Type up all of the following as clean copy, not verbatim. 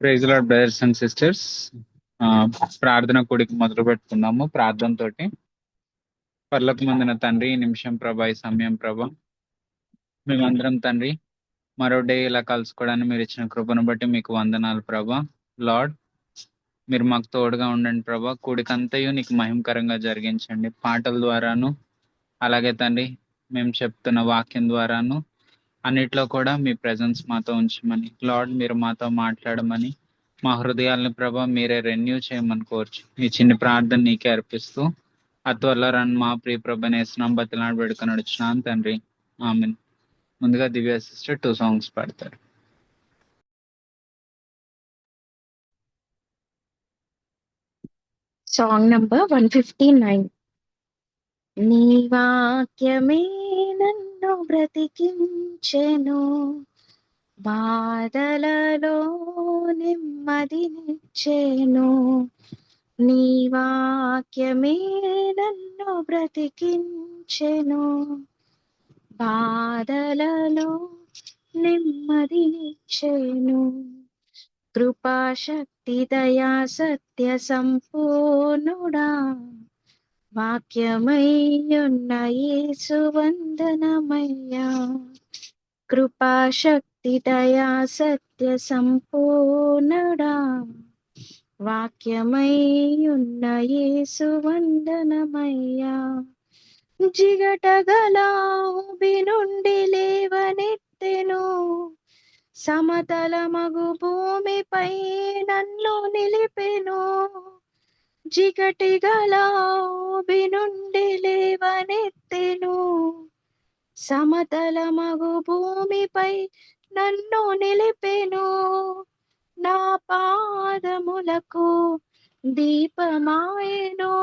Praise Lord brothers and sisters. ప్రార్థన కూడికి మొదలు పెట్టుకుందాము ప్రార్థనతోటి. పర్లకు మందిన తండ్రి, ఈ నిమిషం ప్రభా, ఈ సమయం ప్రభా, మేమందరం తండ్రి మరో డే ఇలా కలుసుకోవడానికి మీరు ఇచ్చిన కృపను బట్టి మీకు వందనాలు ప్రభా. లార్డ్, మీరు మాకు తోడుగా ఉండండి ప్రభా. కూడికంతయు నీకు మహిమకరంగా జరిగించండి, పాటల ద్వారాను అలాగే తండ్రి మేము చెప్తున్న వాక్యం ద్వారాను అన్నిట్లో కూడా మీ ప్రెజెన్స్ మాతో ఉంచమని, లార్డ్ మీరు మాతో మాట్లాడమని, మా హృదయాలను ప్రభా మీరే రెన్యూ చేయమని కోర్చు ఈ చిన్న ప్రార్థన నీకే అర్పిస్తూ అత్వల్ల రన్ మా ప్రియ ప్రభ నేస్తున్నాం బతిలాడు పెడుకొని వచ్చినాను తండ్రి, ఆమెన్. ముందుగా దివ్య సిస్టర్ 2 సాంగ్స్ పాడతారు. Song number 159. నీ వాక్యమే నన్ను బ్రతికించెను, బాధలలో నెమ్మదినిచ్చెను. నీ వాక్యమే నన్ను బ్రతికించెను, బాధలలో నెమ్మదినిచ్చెను. కృపాశక్తి దయా సత్య సంపూర్ణుడా, వాక్యమయ్యున్న యేసు వందనమయ్యా. కృపాశక్తి దయా సత్య సంపూర్ణుడా, వాక్యమయ్యున్న యేసు వందనమయ్యా. జిగటగల ఊబి నుండి లేవనెత్తెను, సమతలమగు భూమిపై నన్ను నిలిపెను. జిగటిగల ఊబి నుండి లేవనెత్తెను, సమతలమగు భూమిపై నన్ను నిలిపెను. నా పాదములకు దీపమాయెను,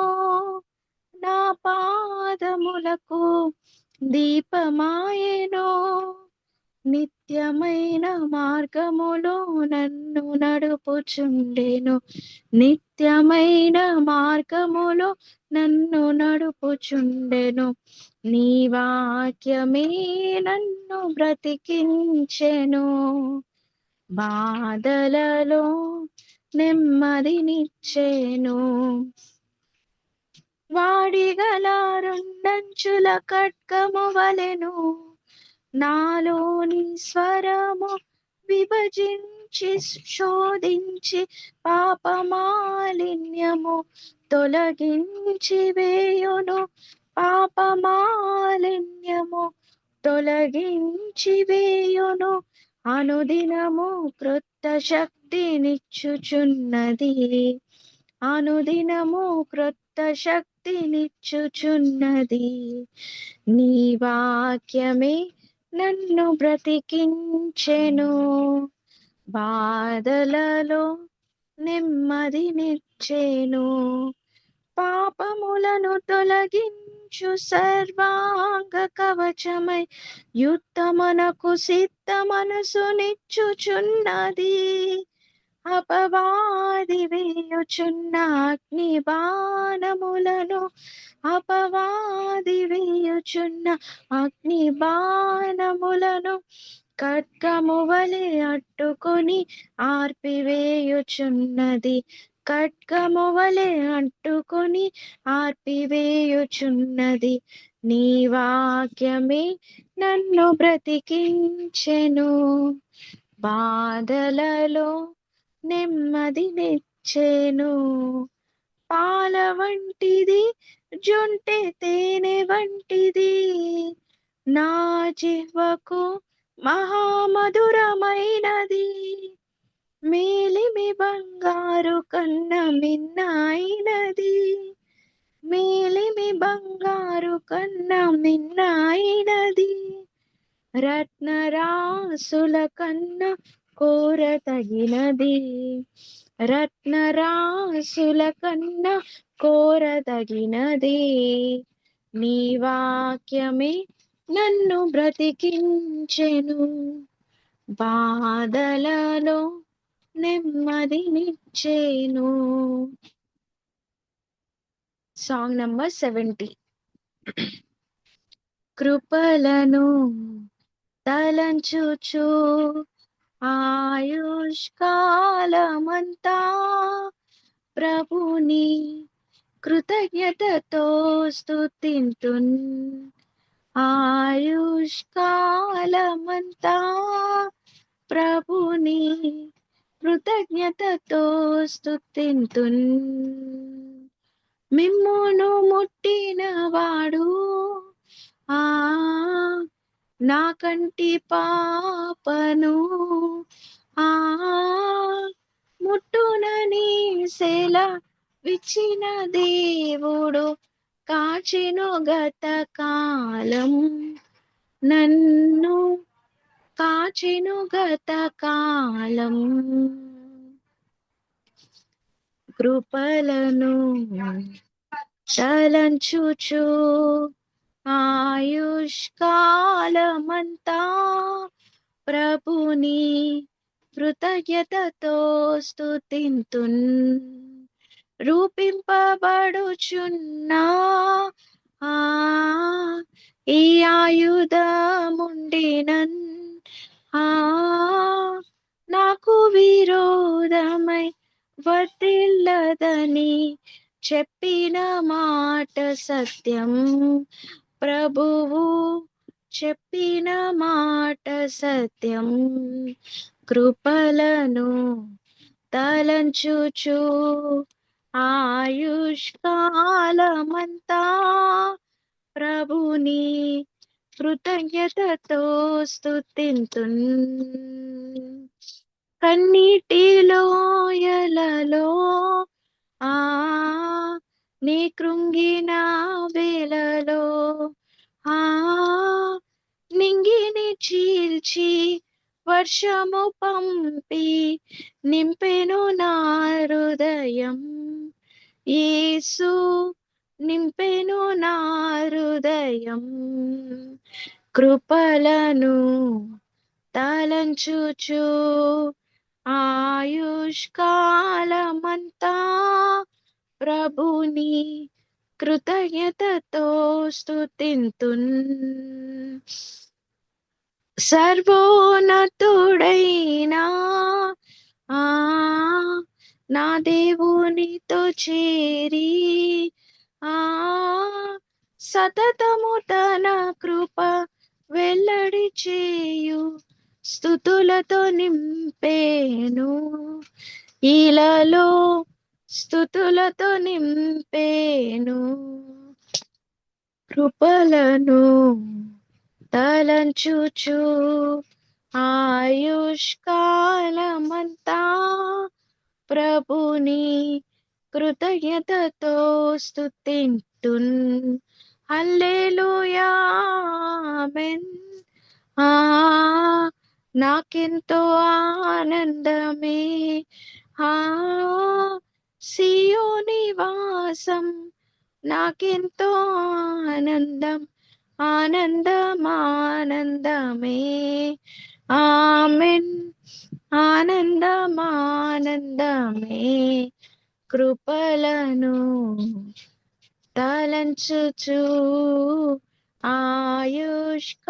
నా పాదములకు దీపమాయెను. నిత్యమైన మార్గములో నన్ను నడుపుచుండెను, నిత్యమైన మార్గములో నన్ను నడుపుచుండెను. నీ వాక్యమే నన్ను బ్రతికించెను, బాధలలో నెమ్మదినిచ్చెను. వాడిగల రెండంచుల ఖడ్గము వలెను నాలోని స్వరము విభజించి శోధించి పాపమాలిన్యము తొలగించి వేయును, పాపమాలిన్యము తొలగించి వేయును. అనుదినము క్రొత్త శక్తినిచ్చుచున్నది, అనుదినము క్రొత్త శక్తినిచ్చుచున్నది. నీ వాక్యమే నన్ను బ్రతికించెను, బాధలలో నెమ్మదినిచ్చెను. పాపములను తొలగించు సర్వాంగ కవచమై యుద్ధమునకు సిద్ధ మనసునిచ్చుచున్నది. అపవాది వేయుచున్న అగ్ని బాణములను, అపవాది వేయుచున్న అగ్ని బాణములను ఖడ్గము వలె అట్టుకొని ఆర్పివేయుచున్నది, ఖడ్గము వలె అట్టుకొని ఆర్పివేయుచున్నది. నీ వాక్యమే నన్ను బ్రతికించెను, బాధలలో నెమ్మదినిచ్చెను. పాల వంటిది జొంటె తేనె వంటిది, నా జిహ్వకు మహామధురమైనది. మేలిమి బంగారు కన్నా మిన్నైనది, మేలిమి బంగారు కన్నా మిన్నైనది. రత్నరాసుల కన్నా కోరతగినది, రత్నరాసుల కన్నా కోరతగినది. నీ వాక్యమే నన్ను బ్రతికించెను, బాధలలో నెమ్మదినిచ్చెను. Song number 70. కృపలను తలంచుచు ఆయుష్కాలమంతా ప్రభుని కృతజ్ఞతతో స్తుతింతున్. ఆయుష్కాలమంతా ప్రభుని కృతజ్ఞతతో స్తుతింతున్. మిమ్మును ముట్టిన వాడు ఆ నా కంటి పాపను ఆ ముట్టునని సెల విచ్చిన దేవుడు కాచెను గత కాలం నన్ను కాచెను గత కాలం కృపలను తలంచుచు ఆయుష్కాలమంతా ప్రభుని కృతజ్ఞతతో స్తుతింతున్. రూపింపబడుచున్నా ఆ ఈ ఆయుధముండినన్ ఆ నాకు విరోధమై వర్తిల్లదని చెప్పిన మాట సత్యం. ప్రభువు చెప్పిన మాట సత్యం. కృపలను తలంచుచు ఆయుష్కాలమంతా ప్రభుని కృతజ్ఞతతో స్తుతింతున్. కన్నీటిలో ఎలలో ఆ నీ కృంగిన వేలలో ఆ నింగిని చీల్చి వర్షము పంపి నింపెను నా హృదయం. యేసు నింపెను నా హృదయం. కృపలను తలంచుచు ఆయుష్కాలమంతా ప్రభుని కృతజ్ఞతతో స్తుతింతున్. సర్వోన్నతుడైనా ఆ నా దేవునితో చేరి ఆ సతతము తన కృప వెల్లడి చేయు స్తుతులతో నింపేను. ఇలలో స్తుతులతో నింపేను. కృపలను తలంచుచు ఆయుష్కాలమంతా ప్రభుని కృతజ్ఞతతో స్తుతింతున్. హల్లెలూయా ఆమేన్. ఆ నాకెంతో ఆనందమే ఆ సియోని వాసం నాకెంతో ఆనందం ఆనందం ఆనందమే ఆమెన్ ఆనందం ఆనందమే. కృపలను తలంచుచు ఆయుష్కాలమంతా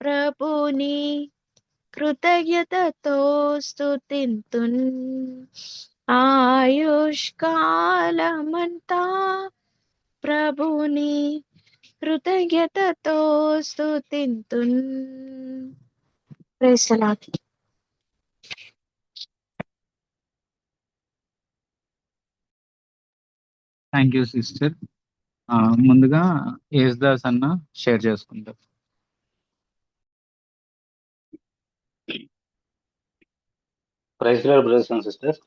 ప్రభుని కృతజ్ఞతతో స్తుతింతున్. ఆయుష్కాలమంతా ప్రభుని కృతజ్ఞతతో స్తుతింతున్. Praise the Lord. Thank you sister. ముందుగా యేసుదాస్ అన్న షేర్ చేసుకుంటారు. Praise Lord brothers and sisters.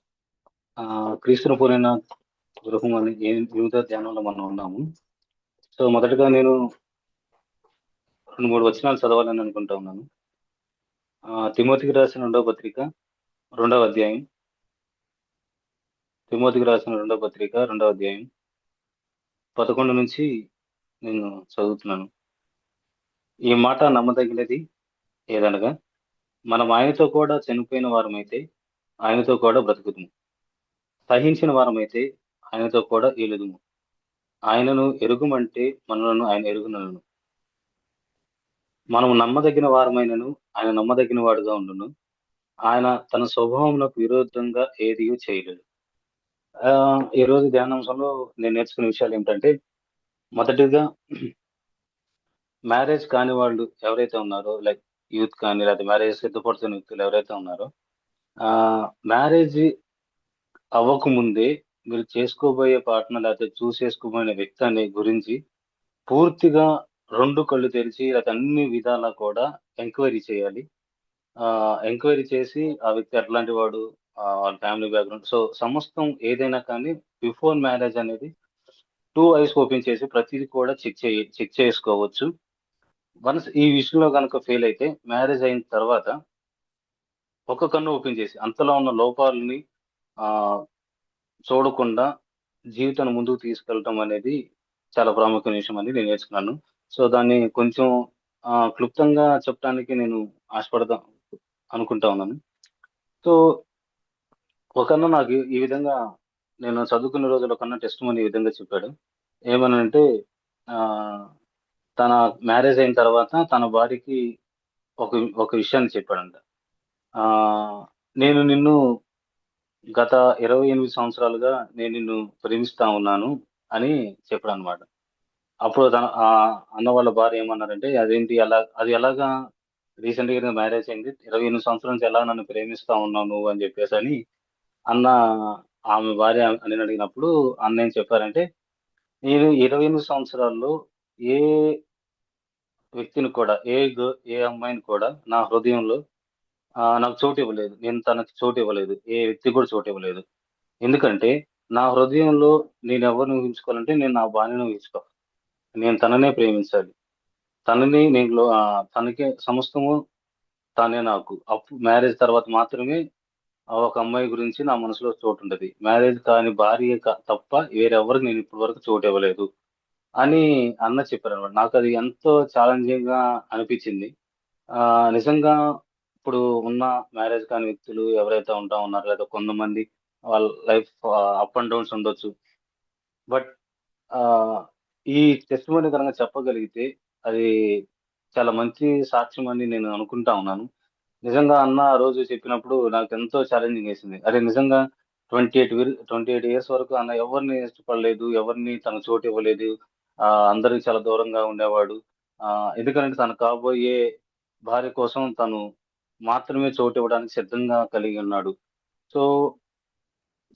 క్రీస్తును పోలిన గృహం అని వివిధ ధ్యానంలో మనం ఉన్నాము. సో మొదటగా నేను 2-3 వచనాలు చదవాలని అనుకుంటా ఉన్నాను. తిమోతికి రాసిన 2వ పత్రిక 2వ అధ్యాయం. తిమోతికి రాసిన 2వ పత్రిక 2వ అధ్యాయం 11 నుంచి నేను చదువుతున్నాను. ఈ మాట నమ్మదగినది ఏదనగా, మనం ఆయనతో కూడా చనిపోయిన వారమైతే ఆయనతో కూడా బ్రతుకుదుము, సహించిన వారమైతే ఆయనతో కూడా ఏలుదుము. ఆయనను ఎరుగుమంటే మనలను ఆయన ఎరుగునను. మనం నమ్మదగిన వారమైనను ఆయన నమ్మదగిన వాడుగా ఉండును. ఆయన తన స్వభావమునకు విరుద్ధంగా ఏదియూ చేయలేడు. ఈరోజు ధ్యానాంశంలో నేను నేర్చుకున్న విషయాలేంటంటే, మొదటిగా మ్యారేజ్ కాని వాళ్ళు ఎవరైతే ఉన్నారో లైక్ యూత్ కానీ, లేకపోతే మ్యారేజ్ సిద్ధపడుతున్న వ్యక్తులు ఎవరైతే ఉన్నారో, మ్యారేజ్ అవ్వకముందే మీరు చేసుకోబోయే పార్ట్‌నర్ లేకపోతే చేసుకోబోయే వ్యక్తి అనే గురించి పూర్తిగా 2 కళ్ళు తెరిచి లేకపోతే అన్ని విధాలా కూడా ఎంక్వైరీ చేయాలి. ఎంక్వైరీ చేసి ఆ వ్యక్తి ఎట్లాంటి వాడు, వాళ్ళ ఫ్యామిలీ బ్యాక్‌గ్రౌండ్ సో, సమస్తం ఏదైనా కానీ బిఫోర్ మ్యారేజ్ అనేది 2 ఐస్ ఓపెన్ చేసి ప్రతీది కూడా చెక్ చేసుకోవచ్చు. వన్స్ ఈ విషయంలో గనక ఫెయిల్ అయితే మ్యారేజ్ అయిన తర్వాత ఒక కన్ను ఓపెన్ చేసి అంతలో ఉన్న లోపాలని ఆహ్, చూడకుండా జీవితాన్ని ముందుకు తీసుకెళ్ళటం అనేది చాలా ప్రాముఖ్యమైన విషయం అని నేను నేర్చుకున్నాను. సో, దాన్ని కొంచెం క్లుప్తంగా చెప్పడానికి నేను ఆశపడతా అనుకుంటా ఉన్నాను. సో, ఒకన్న నాకు ఈ ఈ విధంగా నేను చదువుకునే రోజుల్లో ఒకన్న టెస్టిమనీ ఈ విధంగా చెప్పాడు. ఏమనంటే ఆహ్, తన మ్యారేజ్ అయిన తర్వాత తన భార్యకి ఒక ఒక విషయాన్ని చెప్పాడంట. ఆహ్, "నేను నిన్ను గత 28 సంవత్సరాలుగా నేను నిన్ను ప్రేమిస్తా ఉన్నాను" అని చెప్పాడనమాట. అప్పుడు అన్న వాళ్ళ భార్య ఏమన్నారంటే, "అదేంటి అది ఎలాగా రీసెంట్‌గానే మ్యారేజ్ అయింది. 28 సంవత్సరాల నుంచి ఎలా నన్ను ప్రేమిస్తా ఉన్నావు నువ్వు" అని చెప్పేసని అన్న ఆమె భార్య అని అడిగినప్పుడు అన్న ఏం చెప్పారంటే, "నేను 28 సంవత్సరాల్లో ఏ వ్యక్తిని కూడా ఏ అమ్మాయిని కూడా నా హృదయంలో నాకు చోటివ్వలేదు. నేను తనకి చోటివ్వలేదు. ఏ వ్యక్తికి కూడా చోటివ్వలేదు. ఎందుకంటే నా హృదయంలో నేనెవరిని ఊహించుకోవాలంటే నేను నా భార్యని ఊహించుకోవాలి. నేను తననే ప్రేమించాలి. తనకే సమస్తము తనే నాకు. మ్యారేజ్ తర్వాత మాత్రమే ఒక అమ్మాయి గురించి నా మనసులో చోటుంటది. మ్యారేజ్ కాని భార్య తప్ప వేరెవ్వరికి నేను ఇప్పటి వరకు చోటివ్వలేదు" అని అన్న చెప్పారనమాట. నాకది ఎంతో ఛాలెంజింగ్‌గా అనిపిచ్చింది. నిజంగా ఇప్పుడు ఉన్న మ్యారేజ్ కాని వ్యక్తులు ఎవరైతే ఉంటా ఉన్నారో, లేదా కొంతమంది వాళ్ళ లైఫ్ అప్ అండ్ డౌన్స్ ఉండొచ్చు. బట్ ఆహ్, ఈ టెస్టిమనీ గనక చెప్పగలిగితే అది చాలా మంచి సాక్ష్యం అని నేను అనుకుంటా ఉన్నాను. నిజంగా అన్న ఆ రోజు చెప్పినప్పుడు నాకెంతో ఛాలెంజింగేసింది. అరే! నిజంగా 28 ఇయర్స్ వరకు అన్న ఎవరిని ఇష్టపడలేదు. ఎవరిని తనకు చోటివ్వలేదు. అందరికి చాలా దూరంగా ఉండేవాడు. ఎందుకనంటే తను కాబోయే భార్య కోసం తను మాత్రమే చోటివ్వడానికి సిద్ధంగా కలిగి ఉన్నాడు. సో,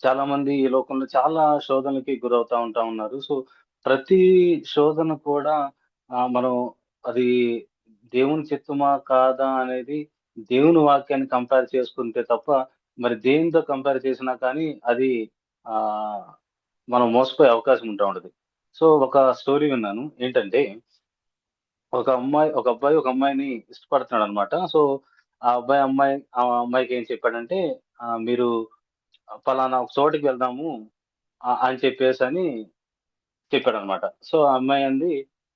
చాలా మంది ఈ లోకంలో చాలా శోధనలకి గురవుతా ఉన్నారు. సో, ప్రతి శోధన కూడా మనం అది దేవుని చిత్తమా? కాదా? అనేది దేవుని వాక్యాన్ని కంపేర్ చేసుకుంటే తప్ప, మరి దేనితో కంపేర్ చేసినా కానీ అది ఆహ్, మనం మోసపోయే అవకాశం ఉంటా ఉంటది. సో, ఒక స్టోరీ విన్నాను. ఏంటంటే, ఒక అబ్బాయి ఒక అమ్మాయిని ఇష్టపడుతున్నాడనమాట. సో, ఆ అమ్మాయికి ఏం చెప్పాడంటే, "మీరు పలానా ఒక చోటికి వెళ్దాము" అని చెప్పేసని చెప్పాడనమాట. సో, ఆ అమ్మాయి అంది,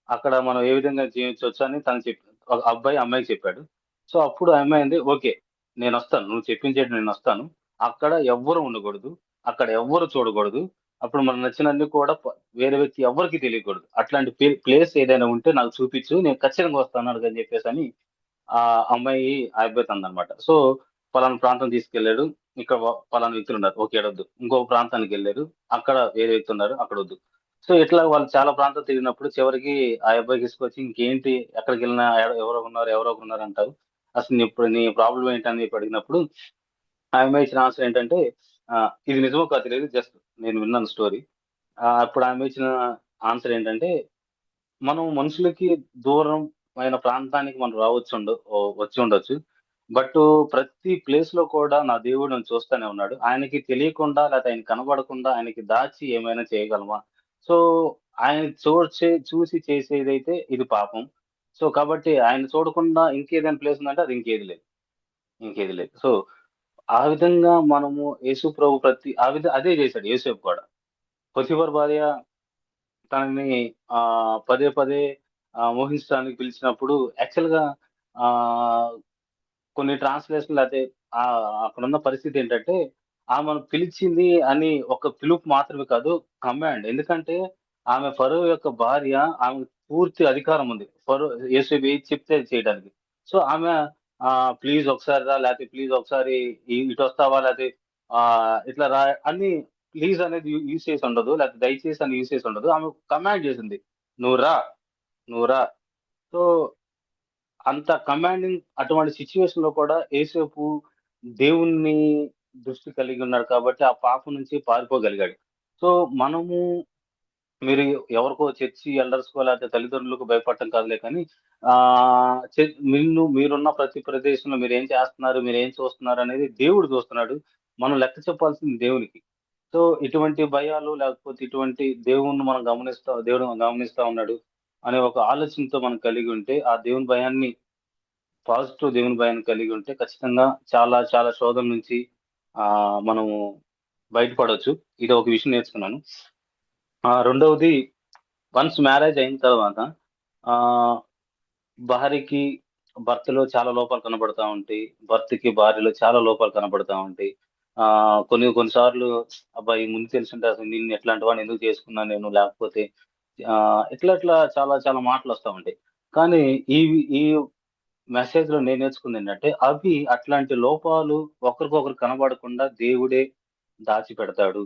అక్కడ మనం ఏ విధంగా జీవించొచ్చు అని ఒక అబ్బాయి అమ్మాయికి చెప్పాడు. సో, అప్పుడు ఆ అమ్మాయి అంది, "ఓకే. నేనొస్తాను. నువ్వు చెప్పిన చోటికి నేనొస్తాను. అక్కడ ఎవ్వరు ఉండకూడదు. అక్కడ ఎవ్వరు చూడకూడదు. అప్పుడు మనకు నచ్చినన్ని కూడా వేరే వ్యక్తి ఎవ్వరికీ తెలియకూడదు. అట్లాంటి ప్లేస్ ఏదైనా ఉంటే నాకు చూపిచ్చు. నేను ఖచ్చితంగా వస్తాను" అని చెప్పేసని అమ్మాయి ఆ అబ్బాయితో అందనమాట. సో, పలానా ప్రాంతం తీసుకెళ్ళాడు. ఇక్కడ పలానా వ్యక్తులున్నారు. ఓకే. ఈడొద్దు. ఇంకో ప్రాంతానికెళ్లారు. అక్కడ వేరే వ్యక్తులున్నారు. అక్కడొద్దు. సో, ఇట్లా వాళ్ళు చాలా ప్రాంతాలు తిరిగినప్పుడు చివరికి ఆ అబ్బాయికి విసుగొచ్చి ఇంకేంటి ఎక్కడికెళ్ళినా ఎవరో ఒకరున్నారంటావు. అసలు నీ ప్రాబ్లమ్ ఏంటని చెప్పి అడిగినప్పుడు ఆ అమ్మాయి ఇచ్చిన ఆన్సర్ ఏంటంటే ఇది నిజమో కాదో తెలీదు. జస్ట్ నేను విన్నాను స్టోరీ. అప్పుడు ఆమె ఇచ్చిన ఆన్సర్ ఏంటంటే, మనం మనుషులకి దూరమైన ప్రాంతానికి మనం వచ్చి ఉండొచ్చు. బట్ ప్రతి ప్లేస్‌లో కూడా నా దేవుడు నన్ను చూస్తూనే ఉన్నాడు. ఆయనకి తెలియకుండా లేతే ఆయనకి కనబడకుండా ఆయనకి దాచి ఏమైనా చేయగలమా? సో, ఆయన చూసి చేసేదైతే ఇది పాపం. సో, కాబట్టి ఆయన చూడకుండా ఇంకేదైనా ప్లేస్ ఉందంటే అది ఇంకేది లేదు. సో, ఆ విధంగా మనము యేసు ప్రభు అదే చేశాడు యోసేపు కూడా. పొతిఫర్ భార్య తనని పదే పదే మోహించడానికి పిలిచినప్పుడు యాక్చువల్‌గా ఆహ్, కొన్ని ట్రాన్స్‌లేషన్ లేతే అక్కడున్న పరిస్థితి ఏంటంటే, ఆమెను పిలిచింది ఒక పిలుపు మాత్రమే కాదు, కమాండ్. ఎందుకంటే, ఆమె ఫరో యొక్క భార్య. ఆమెకు పూర్తి అధికారం ఉంది యేసు ఏది చెప్తే అది చేయడానికి. సో ఆమె ప్లీజ్ ఒకసారి రా, లేకపోతే ప్లీజ్ ఒకసారి ఇటు వస్తావా, లేకపోతే ఇట్లా రా అని ప్లీజ్ అనేది యూజ్ చేసి ఉండదు, లేకపోతే దయచేసి అని యూజ్ చేసి ఉండదు. ఆమె కమాండ్ చేసింది, నువ్వు రా, నువ్వు రా. సో అంత కమాండింగ్ అటువంటి సిచ్యువేషన్ లో కూడా యేసేపు దేవుణ్ణి దృష్టి కలిగి ఉన్నాడు కాబట్టి ఆ పాపం నుంచి పారిపోగలిగాడు. సో మనము మీరు ఎవరికో చర్చి ఎల్డర్స్‌కో లేకపోతే తల్లిదండ్రులకు భయపడటం కాదులే కానీ మీరున్న ప్రతి ప్రదేశంలో మీరేం చేస్తున్నారు, మీరేం చూస్తున్నారు అనేది దేవుడు చూస్తున్నాడు. మనం లెక్క చెప్పాల్సింది దేవునికి. సో ఇటువంటి భయాలు లేకపోతే ఇటువంటి దేవుడు గమనిస్తా ఉన్నాడు అనే ఒక ఆలోచనతో మనం కలిగి ఉంటే, ఆ దేవుని భయాన్ని పాజిటివ్ దేవుని భయాన్ని కలిగి ఉంటే ఖచ్చితంగా చాలా చాలా శోధన నుంచి మనము బయటపడొచ్చు. ఇది ఒక విషయం నేర్చుకున్నాను. రెండవది, వన్స్ మ్యారేజ్ అయిన తర్వాత భార్యకి భర్తలో చాలా లోపాలు కనబడతా ఉంటాయి. భర్తకి భార్యలో చాలా లోపాలు కనబడతా ఉంటాయి. కొన్నిసార్లు అబ్బాయి ముందు తెలిసుంటే అసలు నిన్ను ఎట్లాంటి వాడిని ఎందుకు చేసుకున్నాను నేను, లేకపోతే ఇట్లా చాలా చాలా మాటలు వస్తా ఉంటాయి. కానీ ఈ ఈ మెసేజ్ లో నేను నేర్చుకుంది ఏంటంటే, అవి అట్లాంటి లోపాలు ఒకరికొకరు కనబడకుండా దేవుడే దాచిపెడతాడు.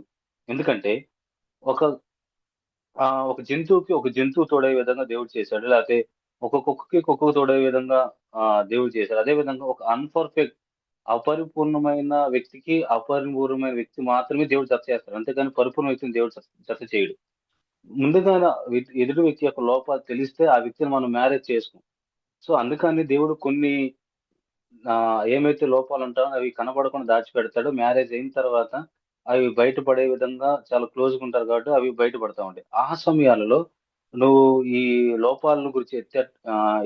ఎందుకంటే ఒక ఒక జంతువుకి ఒక జంతువు తోడయ్యే విధంగా దేవుడు చేశాడు. లేకపోతే ఒక కుక్కకి కుక్క తోడయ్యే విధంగా దేవుడు చేశాడు. అదే విధంగా ఒక అపరిపూర్ణమైన వ్యక్తికి అపరిపూర్ణమైన వ్యక్తి మాత్రమే దేవుడు జత చేస్తాడు. అంతేగాని పరిపూర్ణ వ్యక్తిని దేవుడు జత చేయడు. ముందుగా ఎదుటి వ్యక్తి యొక్క లోపాలు తెలిస్తే ఆ వ్యక్తిని మనం మ్యారేజ్ చేసుకోం. సో అందుకని దేవుడు కొన్ని ఏమైతే లోపాలు ఉంటాయో అవి కనబడకుండా దాచిపెడతాడో, మ్యారేజ్ అయిన తర్వాత అవి బయటపడే విధంగా చాలా క్లోజ్‌గా ఉంటారు కాబట్టి అవి బయటపడతా ఉంటాయి. ఆ సమయాలలో నువ్వు ఈ లోపాలను గురించి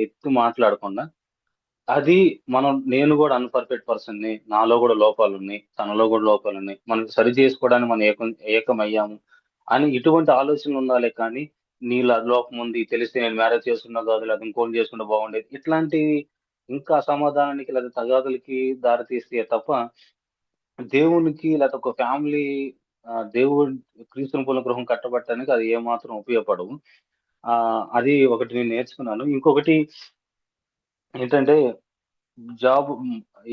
ఎత్తి మాట్లాడకుండా, అది నేను గూడా అన్‌పర్ఫెక్ట్ పర్సన్‌ని, నాలో గూడా లోపాలున్నాయి, తనలో గూడా లోపాలున్నాయి, మనం సరి చేసుకోవడానికి మనం ఏకమయ్యాము అని ఇటువంటి ఆలోచనలు ఉండాలే కానీ, నీలో అది లోపం ఉంది, తెలిస్తే నేను మ్యారేజ్ చేసుకున్నా కాదు, లేకపోతే ఇంకోడిని చేసుకుంటే బాగుండేది. ఇట్లాంటివి ఇంకా అసమాధానానికి లేదా తగాదులకి దారి తీస్తాయే తప్ప, దేవునికి లేకపోతే ఒక ఫ్యామిలీ దేవుడు క్రీస్తుని పోలిన గృహం కట్టబడటానికి అది ఏమాత్రం ఉపయోగపడవు. అది ఒకటి నేను నేర్చుకున్నాను. ఇంకొకటి ఏంటంటే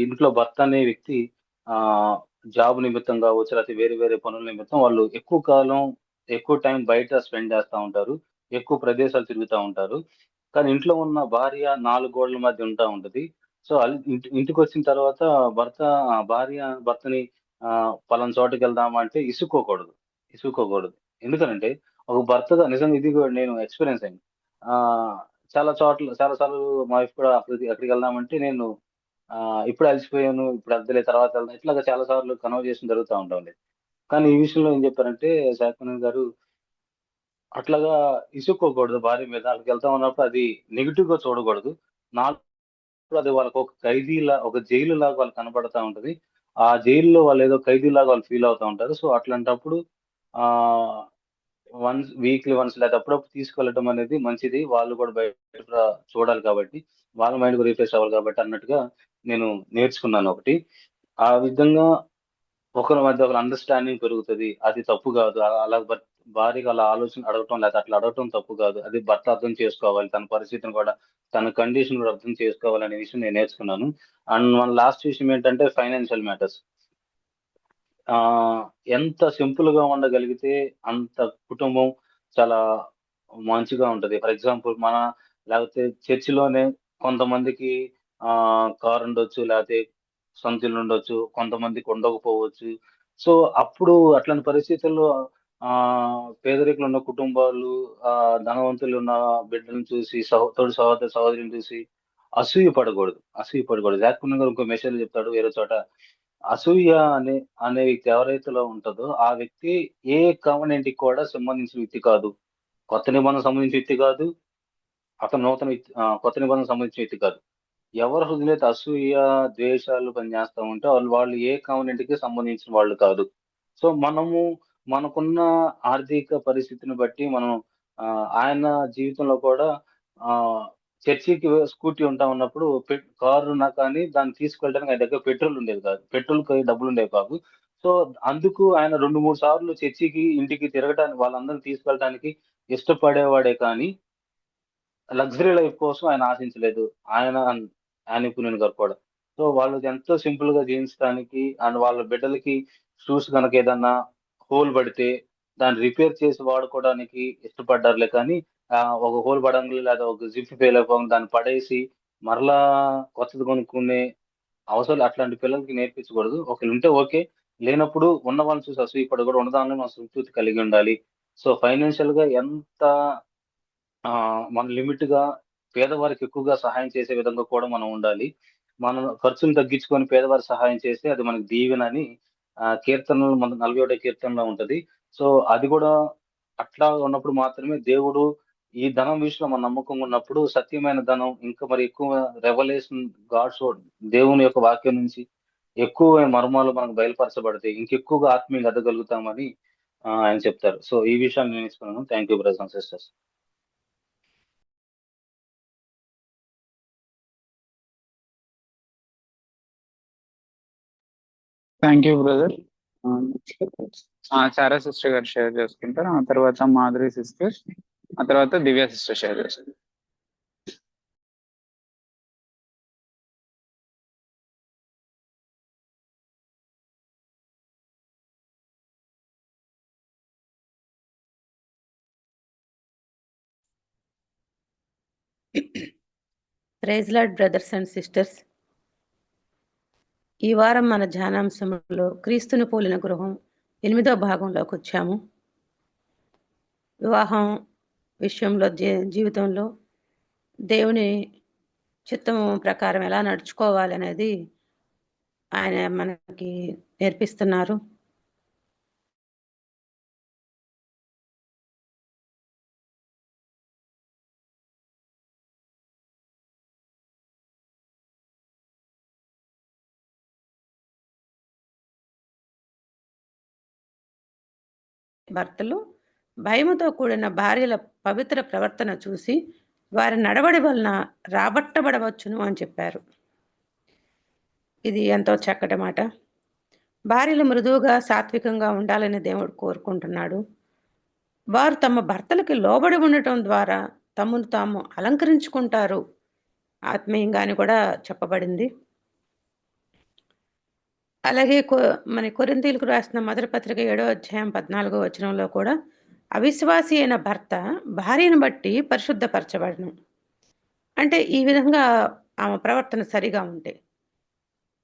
ఇంట్లో భర్త అనే వ్యక్తి జాబ్ నిమిత్తం కావచ్చు, లేకపోతే వేరే వేరే పనుల నిమిత్తం వాళ్ళు ఎక్కువ కాలం, ఎక్కువ టైం బయట స్పెండ్ చేస్తా ఉంటారు. ఎక్కువ ప్రదేశాలు తిరుగుతా ఉంటారు. కానీ ఇంట్లో ఉన్న భార్య 4 గోడల మధ్య ఉంటా ఉంటది. సో, ఇంటికొచ్చిన తర్వాత భార్య భర్తని పలానా చోటకెళ్దామా అంటే ఇసుక్కోకూడదు. ఎందుకనంటే ఒక భర్తగా నిజంగా ఇది కూడా నేను ఎక్స్‌పీరియన్స్ అయింది. ఆహ్, చాలా సార్లు మా వైఫ్ కూడా అక్కడికెళ్దామంటే నేను ఇప్పుడే అలసిపోయాను, ఇప్పుడు వద్దులే తర్వాత వెళ్దాం. ఇట్లాగా చాలా సార్లు కన్వర్జేషన్ జరుగుతా ఉంటా ఉండేది. కానీ ఈ విషయంలో ఏం చెప్పారంటే శాఖమణి గారు, అట్లాగా ఇసుక్కోకూడదు భార్య మీద. అక్కడికెళ్తా ఉన్నప్పుడు అది నెగెటివ్‌గా చూడకూడదు. అది వాళ్ళకొక ఒక జైలులాగా వాళ్ళకి కనపడతా ఉంటది. ఆ జైల్‌లో వాళ్ళేదో ఖైదీలాగా వాళ్ళు ఫీల్ అవుతా ఉంటారు. సో, అట్లాంటప్పుడు ఆహ్, వీక్లీ వన్స్ లేదా అప్పుడప్పుడు తీసుకెళ్ళటం అనేది మంచిది. వాళ్ళు కూడా బయట చూడాలి కాబట్టి, వాళ్ళ మైండ్ కూడా రిఫ్రెష్ అవ్వాలి కాబట్టి అన్నట్టుగా నేను నేర్చుకున్నాను ఒకటి. ఆ విధంగా ఒకరి మధ్య ఒకరు అండర్‌స్టాండింగ్ పెరుగుతది. అది తప్పు గాదు. అలా భార్యగా అలా ఆలోచన అడగటం లేకపోతే అట్లా అడగటం తప్పు గాదు. అది భర్త అర్థం చేసుకోవాలి. తన పరిస్థితిని కూడా, తన కండిషన్ కూడా అర్థం చేసుకోవాలనే విషయం నేను నేర్చుకున్నాను. అండ్ మన లాస్ట్ విషయం ఏంటంటే ఫైనాన్షియల్ మ్యాటర్స్. ఆహ్, ఎంత సింపుల్‌గా ఉండగలిగితే అంత కుటుంబం చాలా మంచిగా ఉంటది. ఫర్ ఎగ్జాంపుల్ లేకపోతే చర్చిలోనే కొంతమందికి కారుండొచ్చు, లేతే సొంత ఇల్లుండొచ్చు, కొంతమందికి ఉండకపోవచ్చు. సో, అప్పుడు అట్లాంటి పరిస్థితుల్లో పేదరికంలో ఉన్న కుటుంబాలు ధనవంతులున్న బిడ్డలను చూసి, తోటి సహోదర సహోదరులను చూసి అసూయ పడకూడదు. యాక్చువల్‌గా గారు ఇంకో మెసేజ్‌లో చెప్తాడు వేరే చోట. అసూయ అనే అనే వ్యక్తి ఎవరైతేలో ఉంటదో, ఆ వ్యక్తి ఏ కవనెంట్‌కి కూడా సంబంధించిన వ్యక్తి కాదు. కొత్త నిబంధనకు సంబంధించిన వ్యక్తి కాదు. అతను కొత్త నిబంధనకు సంబంధించిన వ్యక్తి కాదు. ఎవరి హృదయంలో అయితే అసూయ, ద్వేషాలు పనిచేస్తా ఉంటే వాళ్ళు ఏ కవనెంట్‌కి సంబంధించిన వాళ్ళు కాదు. సో, మనకున్న ఆర్థిక పరిస్థితిని బట్టి మనం ఆయన జీవితంలో కూడా ఆహ్, చర్చికి స్కూటీ ఉన్నప్పుడు కారు ఉన్నా కానీ దాన్ని తీసుకెళ్ళడానికి ఆయన దగ్గర పెట్రోల్ ఉండేది కాదు. పెట్రోల్‌కి డబ్బులుండేవి కాదు. సో, అందుకు ఆయన 2, 3 సార్లు చర్చికి, ఇంటికి తిరగటానికి వాళ్ళందరిని తీసుకెళ్ళటానికి ఇష్టపడేవాడే కానీ లగ్జరీ లైఫ్ కోసం ఆయన ఆశించలేదు. ఆయన గారు కూడా. సో వాళ్ళు ఎంతో సింపుల్ గా జీవించడానికి అండ్ వాళ్ళ బిడ్డలకి షూస్ కనుక ఏదన్నా హోల్ పడితే దాన్ని రిపేర్ చేసి వాడుకోవడానికి ఇష్టపడ్డారులే కానీ ఒక హోల్ పడంగా లేదా ఒక జిప్ ఫెయిల్ అయిపోగా దాన్ని పడేసి మరలా కొత్తది కొనుక్కునే అవసరం అట్లాంటి పిల్లలకి నేర్పించకూడదు. ఒకళ్ళు ఉంటే ఓకే. లేనప్పుడు ఉన్న వాళ్ళని చూసి అసూయపడి కూడా ఉన్నదానిలో మనం సంతృప్తి కలిగి ఉండాలి. సో ఫైనాన్షియల్ గా ఎంత మన లిమిట్ గా పేదవారికి ఎక్కువగా సహాయం చేసే విధంగా కూడా మనం ఉండాలి. మనం ఖర్చులు తగ్గించుకొని పేదవారికి సహాయం చేస్తే అది మనకు దీవెన అని కీర్తనలు మన 41వ కీర్తనలో ఉంటది. సో అది కూడా అట్లా ఉన్నప్పుడు మాత్రమే దేవుడు ఈ ధనం విషయంలో మన నమ్మకంగా ఉన్నప్పుడు సత్యమైన ధనం ఇంకా మరి ఎక్కువ రెవల్యూషన్ గాడ్స్ దేవుని యొక్క వాక్యం నుంచి ఎక్కువ మర్మాలు మనకు బయలుపరచబడతాయి. ఇంకెక్కువగా ఆత్మీయంగా ఎదగలుగుతామని ఆయన చెప్తారు. సో ఈ విషయాన్ని నేను ఇస్తున్నాను. Thank you brothers and sisters. Thank you brother. Sara sister గారు షేర్ చేసుకుంటారు. ఆ తర్వాత మాధురి సిస్టర్, ఆ తర్వాత దివ్య సిస్టర్ షేర్ చేసుకుంటారు. Praise Lord brothers and sisters. ఈ వారం మన ధ్యానాంశంలో క్రీస్తుని పోలిన గృహం 8వ భాగంలోకి వచ్చాము. వివాహం విషయంలో జీవితంలో దేవుని చిత్తము ప్రకారం ఎలా నడుచుకోవాలి అనేది ఆయన మనకి నేర్పిస్తున్నారు. భర్తలు భయముతో కూడిన భార్యల పవిత్ర ప్రవర్తన చూసి వారి నడవడి వలన రాబట్టబడవచ్చును అని చెప్పారు. ఇది ఎంతో చక్కటి మాట. భార్యలు మృదువుగా సాత్వికంగా ఉండాలని దేవుడు కోరుకుంటున్నాడు. వారు తమ భర్తలకి లోబడి ఉండటం ద్వారా తమను తాము అలంకరించుకుంటారు ఆత్మీయంగా అని కూడా చెప్పబడింది. అలాగే మన కొరింథీయులకు రాసిన మొదటి పత్రిక 7వ అధ్యాయం 14వ వచనంలో కూడా అవిశ్వాసి అయిన భర్త భార్యను బట్టి పరిశుద్ధపరచబడను. అంటే ఈ విధంగా ఆమె ప్రవర్తన సరిగా ఉంటే,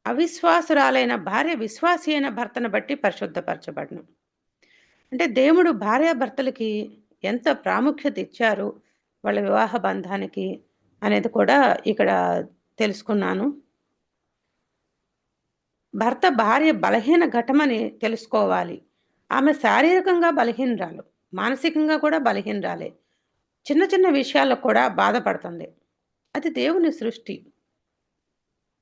అవిశ్వాసురాలైన భార్య విశ్వాసి అయిన భర్తను బట్టి పరిశుద్ధపరచబడను. అంటే దేవుడు భార్యాభర్తలకి ఎంత ప్రాముఖ్యత ఇచ్చారు వాళ్ళ వివాహ బంధానికి అనేది కూడా ఇక్కడ తెలుసుకున్నాను. భర్త భార్య బలహీన ఘటమని తెలుసుకోవాలి. ఆమె శారీరకంగా బలహీనరాలు, మానసికంగా కూడా బలహీనరాలే. చిన్న చిన్న విషయాలకు కూడా బాధపడుతుంది. అది దేవుని సృష్టి.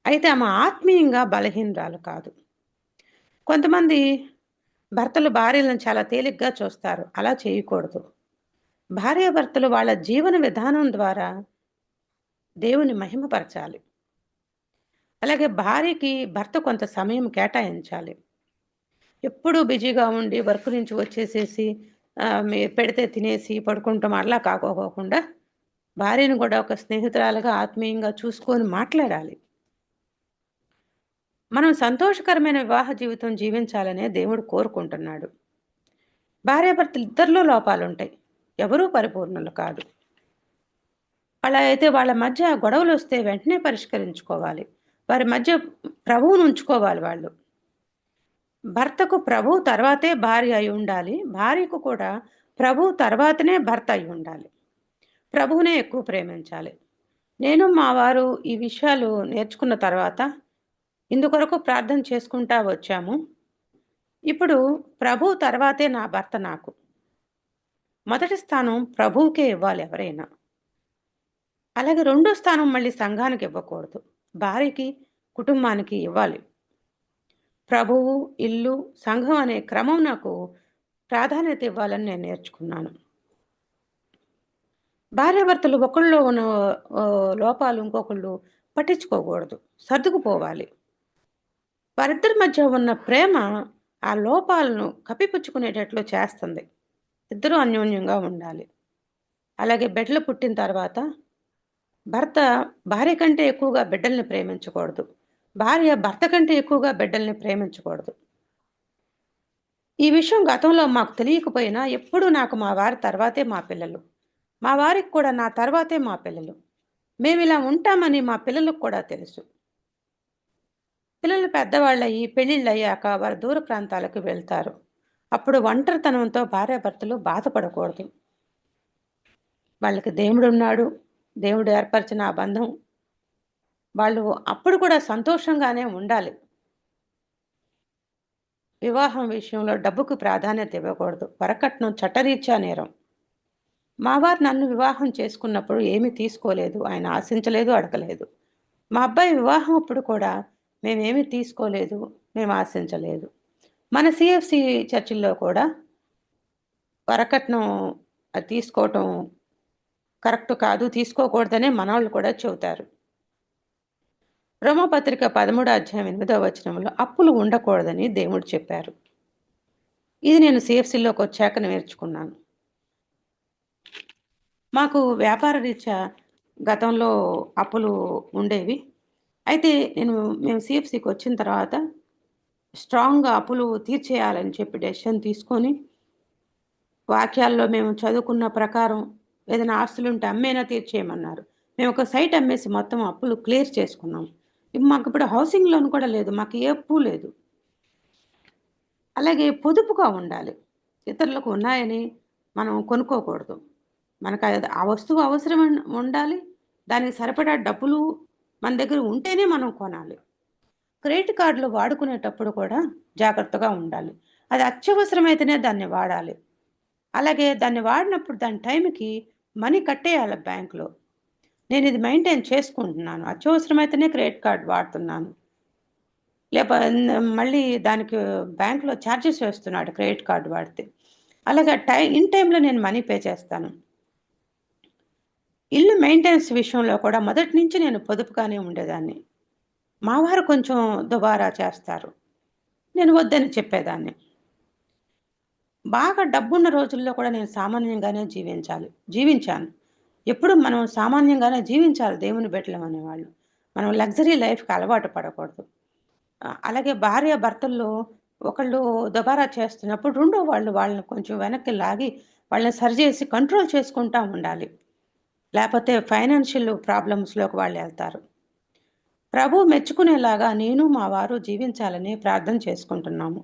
అయితే ఆమె ఆత్మీయంగా బలహీనరాలు కాదు. కొంతమంది భర్తలు భార్యలను చాలా తేలిగ్గా చూస్తారు. అలా చేయకూడదు. భార్యాభర్తలు వాళ్ళ జీవన విధానం ద్వారా దేవుని మహిమపరచాలి. అలాగే భార్యకి భర్త కొంత సమయం కేటాయించాలి. ఎప్పుడూ బిజీగా ఉండి వర్క్ నుంచి వచ్చేసేసి పెడితే తినేసి పడుకుంటాం అలా కాకోకుండా భార్యను కూడా ఒక స్నేహితురాలుగా ఆత్మీయంగా చూసుకొని మాట్లాడాలి. మనం సంతోషకరమైన వివాహ జీవితం జీవించాలనే దేవుడు కోరుకుంటున్నాడు. భార్యాభర్తలు ఇద్దరిలో లోపాలు ఉంటాయి, ఎవరూ పరిపూర్ణులు కాదు. అలా అయితే వాళ్ళ మధ్య గొడవలు వస్తే వెంటనే పరిష్కరించుకోవాలి. వారి మధ్య ప్రభువును ఉంచుకోవాలి. వాళ్ళు భర్తకు ప్రభువు తర్వాతే భార్య అయి ఉండాలి, భార్యకు కూడా ప్రభువు తర్వాతనే భర్త అయి ఉండాలి. ప్రభువునే ఎక్కువ ప్రేమించాలి. నేను మా వారు ఈ విషయాలు నేర్చుకున్న తర్వాత ఇందుకొరకు ప్రార్థన చేసుకుంటా వచ్చాము. ఇప్పుడు ప్రభువు తర్వాతే నా భర్త నాకు. మొదటి స్థానం ప్రభువుకే ఇవ్వాలి ఎవరైనా. అలాగే రెండో స్థానం మళ్ళీ సంఘానికి ఇవ్వకూడదు, భార్యకి కుటుంబానికి ఇవ్వాలి. ప్రభువు, ఇల్లు, సంఘం అనే క్రమం నాకు ప్రాధాన్యత ఇవ్వాలని నేను నేర్చుకున్నాను. భార్యాభర్తలు ఒకళ్ళు ఉన్న లోపాలు ఇంకొకళ్ళు పట్టించుకోకూడదు, సర్దుకుపోవాలి. వారిద్దరి మధ్య ఉన్న ప్రేమ ఆ లోపాలను కప్పిపుచ్చుకునేటట్లు చేస్తుంది. ఇద్దరూ అన్యోన్యంగా ఉండాలి. అలాగే బిడ్డలు పుట్టిన తర్వాత భర్త భార్య కంటే ఎక్కువగా బిడ్డల్ని ప్రేమించకూడదు. భార్య భర్త కంటే ఎక్కువగా బిడ్డల్ని ప్రేమించకూడదు. ఈ విషయం గతంలో మాకు తెలియకపోయినా ఎప్పుడూ నాకు మా వారి తర్వాతే మా పిల్లలు. మా వారికి కూడా నా తర్వాతే మా పిల్లలు. మేమిలా ఉంటామని మా పిల్లలకు కూడా తెలుసు. పిల్లలు పెద్దవాళ్ళయ్యి పెళ్ళిళ్ళయ్యాక వారు దూర ప్రాంతాలకు వెళ్తారు. అప్పుడు ఒంటరితనంతో భార్యాభర్తలు బాధపడకూడదు. వాళ్ళకి దేవుడున్నాడు. దేవుడు ఏర్పరిచిన ఆ బంధం వాళ్ళు అప్పుడు కూడా సంతోషంగానే ఉండాలి. వివాహం విషయంలో డబ్బుకు ప్రాధాన్యత ఇవ్వకూడదు. వరకట్నం చట్టరీత్యా నేరం. మా వారు నన్ను వివాహం చేసుకున్నప్పుడు ఏమీ తీసుకోలేదు. ఆయన ఆశించలేదు, అడగలేదు. మా అబ్బాయి వివాహం అప్పుడు కూడా మేమేమీ తీసుకోలేదు, మేము ఆశించలేదు. మన సిఎఫ్సి చర్చిల్లో కూడా వరకట్నం తీసుకోవటం కరెక్ట్ కాదు, తీసుకోకూడదనే మనవాళ్ళు కూడా చెబుతారు. రోమపత్రిక 13వ అధ్యాయం 8వ వచనంలో అప్పులు ఉండకూడదని దేవుడు చెప్పారు. ఇది నేను సిఎఫ్సిలోకి వచ్చాక నేర్చుకున్నాను. మాకు వ్యాపార రీత్యా గతంలో అప్పులు ఉండేవి. అయితే మేము సిఎఫ్సికి వచ్చిన తర్వాత స్ట్రాంగ్గా అప్పులు తీర్చేయాలని చెప్పి డెసిషన్ తీసుకొని వాక్యాల్లో మేము చదువుకున్న ప్రకారం ఏదైనా ఆస్తులు ఉంటే అమ్మేనా తీర్చేయమన్నారు. మేము ఒక సైట్ అమ్మేసి మొత్తం అప్పులు క్లియర్ చేసుకున్నాం. మాకు ఇప్పుడు హౌసింగ్ లోన్ కూడా లేదు, మాకు ఏ అప్పు లేదు. అలాగే పొదుపుగా ఉండాలి. ఇతరులకు ఉన్నాయని మనం కొనుక్కోకూడదు. మనకు ఆ వస్తువు అవసరం ఉండాలి, దానికి సరిపడా డబ్బులు మన దగ్గర ఉంటేనే మనం కొనాలి. క్రెడిట్ కార్డులు వాడుకునేటప్పుడు కూడా జాగ్రత్తగా ఉండాలి. అది అత్యవసరమైతేనే దాన్ని వాడాలి. అలాగే దాన్ని వాడినప్పుడు దాని టైంకి మనీ కట్టేయాలి బ్యాంకులో. నేను ఇది మెయింటైన్ చేసుకుంటున్నాను. అత్యవసరమైతేనే క్రెడిట్ కార్డు వాడుతున్నాను. మళ్ళీ దానికి బ్యాంకులో ఛార్జెస్ వేస్తున్నాడు క్రెడిట్ కార్డు వాడితే. అలాగే ఇన్ టైంలో నేను మనీ పే చేస్తాను. ఇల్లు మెయింటెనెన్స్ విషయంలో కూడా మొదటి నుంచి నేను పొదుపుగానే ఉండేదాన్ని. మా వారు కొంచెం దుబారా చేస్తారు, నేను వద్దని చెప్పేదాన్ని. బాగా డబ్బున్న రోజుల్లో కూడా నేను సామాన్యంగానే జీవించాను. ఎప్పుడు మనం సామాన్యంగానే జీవించాలి దేవుని బిడ్డలం అనేవాళ్ళు. మనం లగ్జరీ లైఫ్కి అలవాటు పడకూడదు. అలాగే భార్య భర్తల్లో ఒకళ్ళు దుబారా చేస్తున్నప్పుడు రెండో వాళ్ళని కొంచెం వెనక్కి లాగి వాళ్ళని సరిచేసి కంట్రోల్ చేసుకుంటూ ఉండాలి. లేకపోతే ఫైనాన్షియల్ ప్రాబ్లమ్స్లోకి వాళ్ళు వెళ్తారు. ప్రభు మెచ్చుకునేలాగా నేను మా వారు జీవించాలని ప్రార్థన చేసుకుంటున్నాము.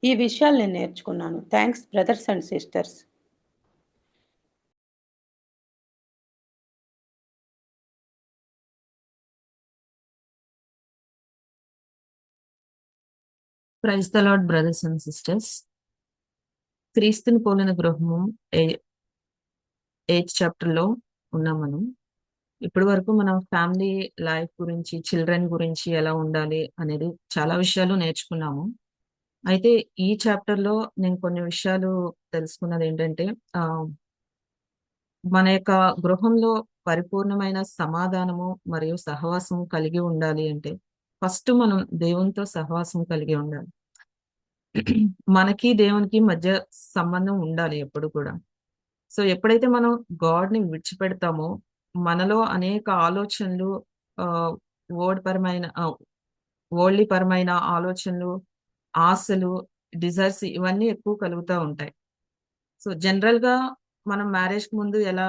ఈ విషయాలు నేను నేర్చుకున్నాను. Thanks brothers and sisters. Praise the Lord brothers and sisters. క్రీస్తుని పోలిన గృహము 8th చాప్టర్లో ఉన్నాం మనం. ఇప్పటి వరకు మనం ఫ్యామిలీ లైఫ్ గురించి, చిల్డ్రన్ గురించి ఎలా ఉండాలి అనేది చాలా విషయాలు నేర్చుకున్నాము. అయితే ఈ చాప్టర్లో నేను కొన్ని విషయాలు తెలుసుకున్నది ఏంటంటే, మన యొక్క గృహంలో పరిపూర్ణమైన సమాధానము మరియు సహవాసము కలిగి ఉండాలి అంటే ఫస్ట్ మనం దేవునితో సహవాసం కలిగి ఉండాలి. మనకి దేవునికి మధ్య సంబంధం ఉండాలి ఎప్పుడు కూడా. సో ఎప్పుడైతే మనం గాడ్ని విడిచిపెడతామో మనలో అనేక ఆలోచనలు, వరల్డ్లీ పరమైన ఆలోచనలు, ఆశలు, డిజైర్స్ ఇవన్నీ ఎక్కువ కలుగుతూ ఉంటాయి. సో జనరల్ గా మనం మ్యారేజ్ కి ముందు ఎలా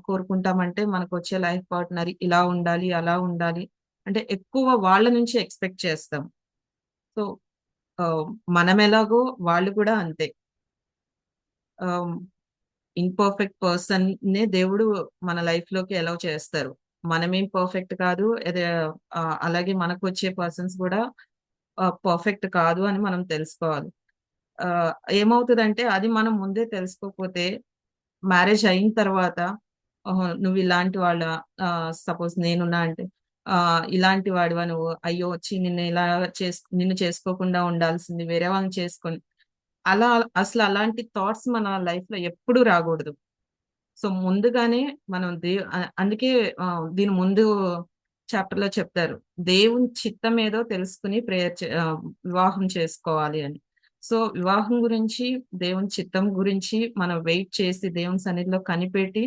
కోరుకుంటామంటే మనకు వచ్చే లైఫ్ పార్ట్నర్ ఇలా ఉండాలి, అలా ఉండాలి అంటే ఎక్కువ వాళ్ళ నుంచి ఎక్స్పెక్ట్ చేస్తాం. సో మనం ఎలాగో వాళ్ళు కూడా అంతే. ఇంపర్ఫెక్ట్ పర్సన్ నే దేవుడు మన లైఫ్ లోకి అలౌ చేస్తారు. మనమేం పర్ఫెక్ట్ కాదు, అలాగే మనకు వచ్చే పర్సన్స్ కూడా పర్ఫెక్ట్ కాదు అని మనం తెలుసుకోవాలి. ఏమవుతుందంటే అది మనం ముందే తెలుసుకోకపోతే మ్యారేజ్ అయిన తర్వాత నువ్వు ఇలాంటి వాళ్ళ, సపోజ్ నేనున్నా అంటే ఇలాంటి వాడివా నువ్వు, అయ్యో వచ్చి నిన్ను చేసుకోకుండా ఉండాల్సింది, వేరే వాళ్ళని చేసుకొని అసలు అలాంటి థాట్స్ మన లైఫ్ లో ఎప్పుడు రాకూడదు. సో ముందుగానే మనం అందుకే దీని ముందు చాప్టర్ లో చెప్తారు దేవుని చిత్తం ఏదో తెలుసుకుని వివాహం చేసుకోవాలి అని. సో వివాహం గురించి, దేవుని చిత్తం గురించి మనం వెయిట్ చేసి దేవుని సన్నిధిలో కనిపెట్టి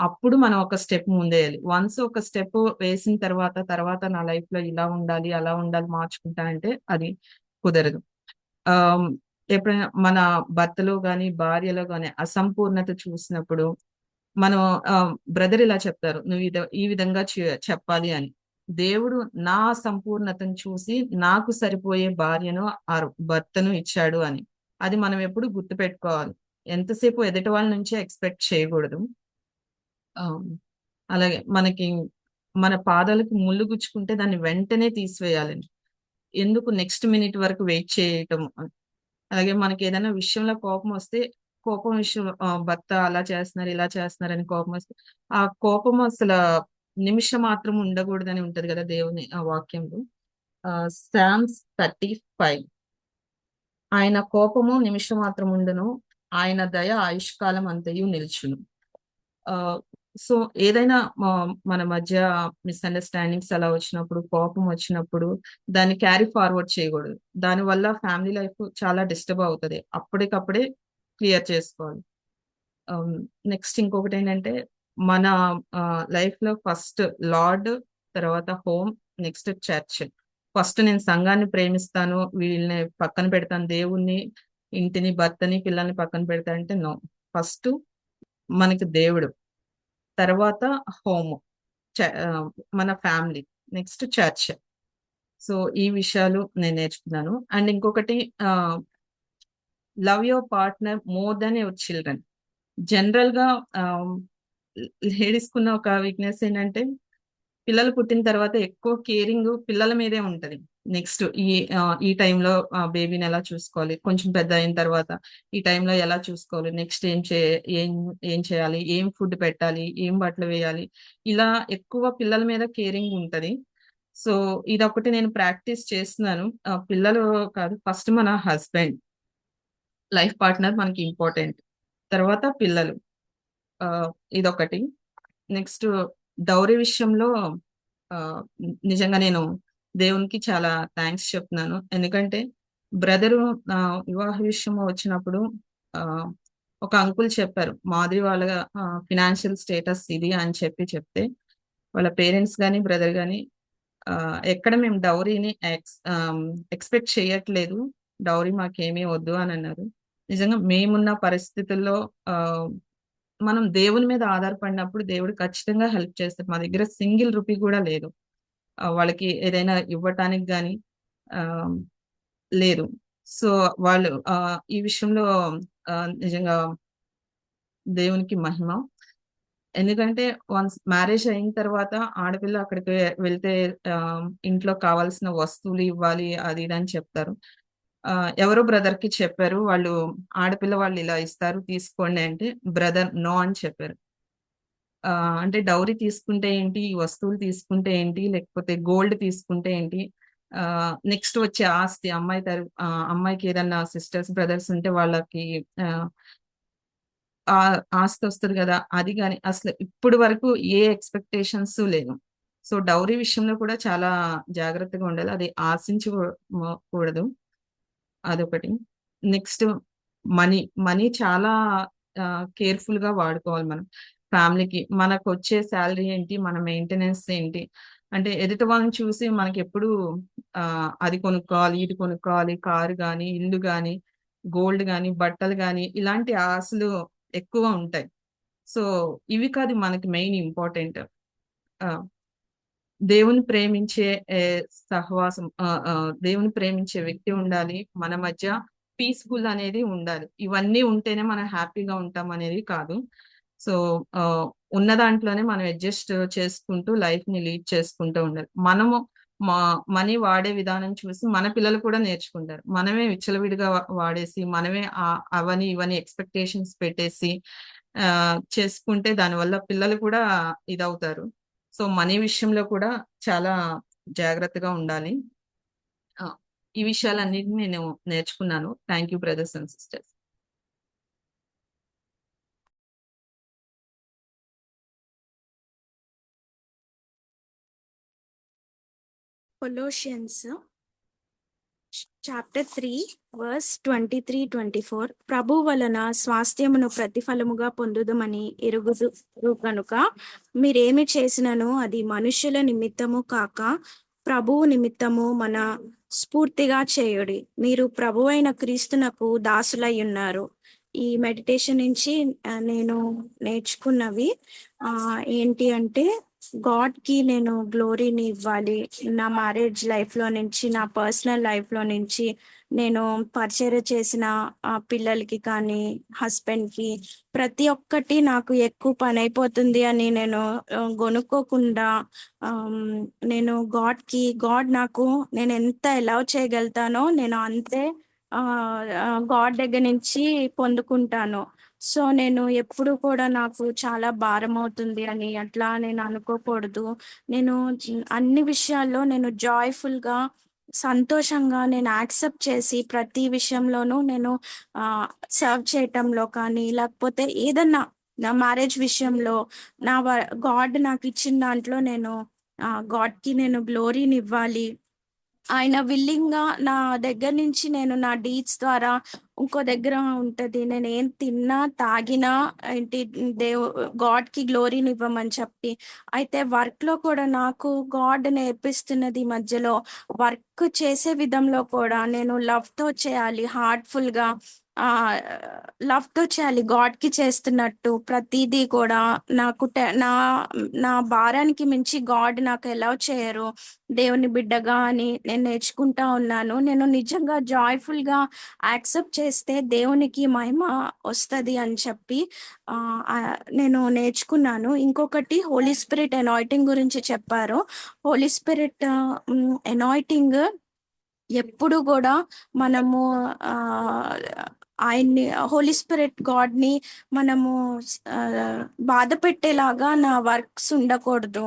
అప్పుడు మనం ఒక స్టెప్ ముందేయాలి. వన్స్ ఒక స్టెప్ వేసిన తర్వాత, తర్వాత నా లైఫ్‌లో ఇలా ఉండాలి, అలా ఉండాలి, మార్చుకుంటా అంటే అది కుదరదు. ఆహ్, ఎప్పుడైనా మన భర్తలో గాని, భార్యలో గాని అసంపూర్ణత చూసినప్పుడు మనం బ్రదర్ ఇలా చెప్తారు. "నువ్వు ఈ విధంగా చెప్పాలి" అని. దేవుడు నా సంపూర్ణతను చూసి నాకు సరిపోయే భార్యను, భర్తను ఇచ్చాడు అని. అది మనం ఎప్పుడు గుర్తుపెట్టుకోవాలి. ఎంతసేపు ఎదుటి వాళ్ళ నుంచే ఎక్స్‌పెక్ట్ చేయకూడదు. అవును. అలాగే మనకి మన పాదాలకు ముల్లు గుచ్చుకుంటే దాన్ని వెంటనే తీసివేయాలండి. ఎందుకు నెక్స్ట్ మినిట్ వరకు వెయిట్ చేయటం. అలాగే మనకేదైనా విషయంలో కోపమొస్తే, కోపం విషయం భర్త అలా చేస్తున్నారు, ఇలా చేస్తున్నారని కోపమొస్తే, ఆ కోపం అసల నిమిషం మాత్రం ఉండకూడదని ఉంటది గదా! దేవుని వాక్యంలో. సామ్స్ 35 ఆయన కోపము నిమిషం మాత్రం ఉండును. ఆయన దయ ఆయుష్కాలం అంతయు నిలుచును. ఆహ్, సో, ఏదైనా మన మధ్య మిస్‌అండర్‌స్టాండింగ్స్ అలా వచ్చినప్పుడు, కోపం వచ్చినప్పుడు దాన్ని క్యారీ ఫార్వర్డ్ చేయకూడదు. దానివల్ల ఫ్యామిలీ లైఫ్ చాలా డిస్టర్బ్ అవుతది. అప్పటికప్పుడే క్లియర్ చేసుకోవాలి. ఆహ్, నెక్స్ట్ ఇంకొకటేంటంటే మన లైఫ్‌లో ఫస్ట్ లార్డ్, తర్వాత హోమ్, నెక్స్ట్ చర్చ్. ఫస్ట్ నేను సంఘాన్ని ప్రేమిస్తాను, వీళ్ళని పక్కన పెడతాను, దేవుడిని, ఇంటిని, భర్తని, పిల్లల్ని పక్కన పెడతా అంటే నో. ఫస్ట్ మనకి దేవుడు. తర్వాత హోము. చ ఆహ్, మన ఫ్యామిలీ. Next church. సో, ఈ విషయాలు నేను నేర్చుకున్నాను. అండ్ ఇంకొకటి ఆహ్, love your partner more than your children. జనరల్‌గా ఆహ్, లేడీస్‌కున్న ఒక వీక్‌నెస్ ఏంటంటే, పిల్లలు పుట్టిన తర్వాత ఎక్కువ కేరింగ్ పిల్లల మీదే ఉంటది. నెక్స్ట్ ఈ టైంలో బేబీని ఎలా చూసుకోవాలి, కొంచెం పెద్ద అయిన తర్వాత ఈ టైంలో ఎలా చూసుకోవాలి, నెక్స్ట్ ఏం ఏం చేయాలి, ఏం ఫుడ్ పెట్టాలి, ఏం బట్టలు వేయాలి, ఇలా ఎక్కువ పిల్లల మీద కేరింగ్ ఉంటది. సో, ఇదొకటి నేను ప్రాక్టీస్ చేస్తున్నాను. పిల్లలు కాదు, ఫస్ట్ మన హస్బెండ్, లైఫ్ పార్ట్నర్ మనకి ఇంపార్టెంట్. తర్వాత పిల్లలు. ఆహ్, ఇదొకటి. నెక్స్ట్ డౌరీ విషయంలో నిజంగా నేను దేవునికి చాలా థాంక్స్ చెప్తున్నాను. ఎందుకంటే బ్రదరు వివాహ విషయం వచ్చినప్పుడు ఆహ్, ఒక అంకుల్ చెప్పారు. మాధురి వాళ్ళ ఫినాన్షియల్ స్టేటస్ ఇది అని చెప్తే, వాళ్ళ పేరెంట్స్ గాని, బ్రదర్ గాని ఎక్కడ మేము డౌరీని ఎక్స్‌పెక్ట్ చేయట్లేదు. డౌరీ మాకేమీ వద్దు అనన్నారు. నిజంగా మేమున్న పరిస్థితుల్లో ఆహ్, మనం దేవుని మీద ఆధారపడినప్పుడు దేవుడు ఖచ్చితంగా హెల్ప్ చేస్తాడు. మా దగ్గర సింగిల్ రూపీ కూడా లేదు. వాళ్ళకి ఏదైనా ఇవ్వటానికి గాని ఆహ్, లేదు. సో, వాళ్ళు ఈ విషయంలో నిజంగా దేవునికి మహిమ. ఎందుకంటే వన్స్ మ్యారేజ్ అయిన తర్వాత ఆడపిల్ల అక్కడికి వెళ్తే ఇంట్లో కావాల్సిన వస్తువులు ఇవ్వాలి అది ఇది అని చెప్తారు. ఎవరో బ్రదర్‌కి చెప్పారు. ఆడపిల్ల వాళ్ళు ఇలా ఇస్తారు తీసుకోండి అంటే బ్రదర్ నో అని చెప్పారు. అంటే డౌరీ తీసుకుంటే ఏంటి? ఈ వస్తువులు తీసుకుంటే ఏంటి? లేకపోతే గోల్డ్ తీసుకుంటే ఏంటి? నెక్స్ట్ వచ్చే ఆస్తి అమ్మాయికి ఏదన్నా సిస్టర్స్, బ్రదర్స్ ఉంటే వాళ్ళకి ఆహ్, ఆ ఆస్తొస్తది గదా! అది గాని అసలు ఇప్పటి వరకు ఏ ఎక్స్‌పెక్టేషన్స్ లేవు. సో, డౌరీ విషయంలో కూడా చాలా జాగ్రత్తగా ఉండాలి. అది కూడదు. అదొకటి. Next money. మనీ చాలా కేర్‌ఫుల్‌గా వాడుకోవాలి మనం. ఫ్యామిలీకి మనకొచ్చే సాలరీ ఏంటి? మన మెయింటెనెన్స్ ఏంటి? అంటే ఎదుటి వాళ్ళని చూసి మనకెప్పుడు అది కొనుక్కోవాలి, ఇది కొనుక్కోవాలి, కారు గాని, ఇల్లు గాని, గోల్డ్ గాని, బట్టలు గాని ఇలాంటి ఆశలు ఎక్కువ ఉంటాయి. సో, ఇవి కాదు మనకి మెయిన్ ఇంపార్టెంట్. ఆ! దేవుని ప్రేమించే ఏ సహవాసం దేవుని ప్రేమించే వ్యక్తి ఉండాలి. మన మధ్య పీస్‌ఫుల్ అనేది ఉండాలి. ఇవన్నీ ఉంటేనే మనం హ్యాపీగా ఉంటామనేది కాదు. సో, ఆహ్, ఉన్న దాంట్లోనే మనం అడ్జస్ట్ చేసుకుంటూ లైఫ్‌ని లీడ్ చేసుకుంటూ ఉండాలి. మనము మా మనీ వాడే విధానం చూసి మన పిల్లలు కూడా నేర్చుకుంటారు. మనమే విచ్చలవిడిగా వాడేసి, మనమే అవని, ఇవని ఎక్స్‌పెక్టేషన్స్ పెట్టేసి చేసుకుంటే దానివల్ల పిల్లలు కూడా ఇదవుతారు. సో, మనీ విషయంలో కూడా చాలా జాగ్రత్తగా ఉండాలి. ఆ! ఈ విషయాలన్నిటిని నేను నేర్చుకున్నాను. Thank you brothers and sisters. Colossians chapter 3 verse 23-24 ప్రభు వలన స్వాస్థ్యమును ప్రతిఫలముగా పొందుదమని ఎరుగుదురు కనుక మీరేమి చేసినను అది మనుష్యుల నిమిత్తము కాక ప్రభువు నిమిత్తము మన స్ఫూర్తిగా చేయుడి. మీరు ప్రభువైన క్రీస్తునకు దాసులై ఉన్నారు. ఈ మెడిటేషన్ నుంచి నేను నేర్చుకున్నవి ఏంటి అంటే గాడ్ కి నేను గ్లోరీని ఇవ్వాలి. నా మ్యారేజ్ లైఫ్ లో నుంచి, నా పర్సనల్ లైఫ్ లో నుంచి, నేను పరిచర్య చేసిన పిల్లలకి కానీ హస్బెండ్ కి ప్రతి ఒక్కటి నాకు ఎక్కువ పని అయిపోతుంది అని నేను గొనుక్కోకుండా నేను గాడ్ నాకు నేను ఎంత అలౌ చేయగలుగుతానో నేను అంతే గాడ్ దగ్గర నుంచి పొందుకుంటాను. సో నేను ఎప్పుడు కూడా నాకు చాలా భారం అవుతుంది అని అట్లా నేను అనుకోకూడదు. నేను అన్ని విషయాల్లో నేను జాయ్ఫుల్ గా సంతోషంగా నేను యాక్సెప్ట్ చేసి ప్రతి విషయంలోనూ నేను సర్వ్ చేయటంలో కానీ లేకపోతే ఏదన్నా నా మ్యారేజ్ విషయంలో గాడ్ నాకు ఇచ్చిన దాంట్లో నేను గాడ్ కి నేను గ్లోరీని ఇవ్వాలి. ఆయన విల్లింగ్ గా నా దగ్గర నుంచి నేను నా డీడ్స్ ద్వారా ఇంకో దగ్గర ఉంటది, నేను ఏం తిన్నా తాగినా ఏంటి గాడ్ కి గ్లోరీని ఇవ్వమని చెప్పి. అయితే వర్క్ లో కూడా నాకు గాడ్ నేర్పిస్తున్నది మధ్యలో వర్క్ చేసే విధంలో కూడా నేను లవ్ తో చేయాలి, హార్ట్ఫుల్ గా లవ్ తో చేయాలి, గాడ్ కి చేస్తున్నట్టు. ప్రతిదీ కూడా నాకు నా నా భారానికి మించి గాడ్ నాకు ఎలా చేయరు దేవుని బిడ్డగా అని నేను నేర్చుకుంటా ఉన్నాను. నేను నిజంగా జాయ్ఫుల్ గా యాక్సెప్ట్ చేస్తే దేవునికి మహిమ వస్తుంది అని చెప్పి నేను నేర్చుకున్నాను. ఇంకొకటి హోలీ స్పిరిట్ అనాయింటింగ్ గురించి చెప్పారు. హోలీ స్పిరిట్ అనాయింటింగ్ ఎప్పుడు కూడా మనము ఆయన్ని హోలీ స్పిరిట్ గాడ్ ని మనము బాధ పెట్టేలాగా నా వర్క్స్ ఉండకూడదు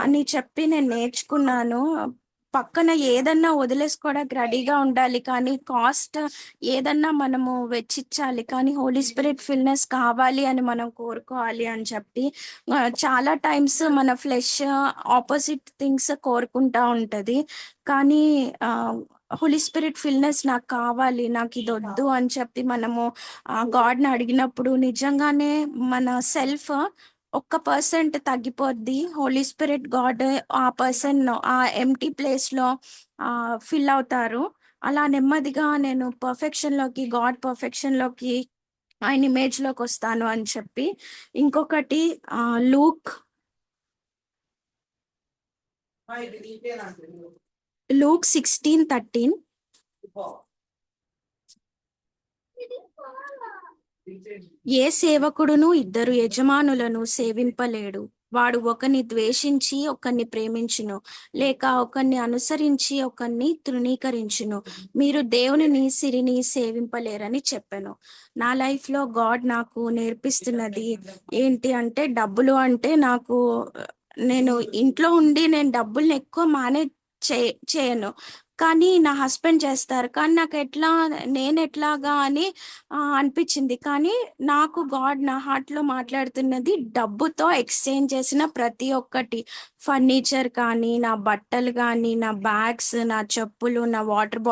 అని చెప్పి నేను నేర్చుకున్నాను. పక్కన ఏదన్నా వదిలేసుకోవడానికి రెడీగా ఉండాలి, కానీ కాస్ట్ ఏదన్నా మనము వెచ్చించాలి, కానీ హోలీ స్పిరిట్ ఫిల్నెస్ కావాలి అని మనం కోరుకోవాలి అని చెప్పి. చాలా టైమ్స్ మన ఫ్లెష్ ఆపోజిట్ థింగ్స్ కోరుకుంటా ఉంటది, కానీ హోలీ స్పిరిట్ ఫిల్నెస్ నాకు కావాలి, నాకు ఇది వద్దు అని చెప్పి మనము గాడ్ని అడిగినప్పుడు నిజంగానే మన సెల్ఫ్ 1% తగ్గిపోద్ది. హోలీ స్పిరిట్ గాడ్ ఆ పర్సన్ ఆ ఎంటీ ప్లేస్ లో ఫిల్ అవుతారు. అలా నెమ్మదిగా నేను గాడ్ పర్ఫెక్షన్ లోకి ఆయన ఇమేజ్ లోకి వస్తాను అని చెప్పి. ఇంకొకటి లూక్ 16:13 ఏ సేవకుడును 2 యజమానులను సేవింపలేడు. వాడు ఒకరిని ద్వేషించి ఒకరిని ప్రేమించును, లేక ఒకరిని అనుసరించి ఒకరిని తృణీకరించును. మీరు దేవునిని సిరిని సేవింపలేరని చెప్పాను. నా లైఫ్ లో గాడ్ నాకు నేర్పిస్తున్నది ఏంటి అంటే డబ్బులు అంటే నేను ఇంట్లో ఉండి నేను డబ్బుల్ని ఎక్కువ మేనేజ్ చేయను, కానీ నా హస్బెండ్ చేస్తారు. కానీ నాకు నేను ఎట్లాగా అని అనిపించింది. కానీ నాకు గాడ్ నా హార్ట్ లో మాట్లాడుతున్నది డబ్బుతో ఎక్స్చేంజ్ చేసిన ప్రతి ఒక్కటి, ఫర్నిచర్ కానీ, నా బట్టలు కానీ, నా బ్యాగ్స్, నా చెప్పులు, నా వాటర్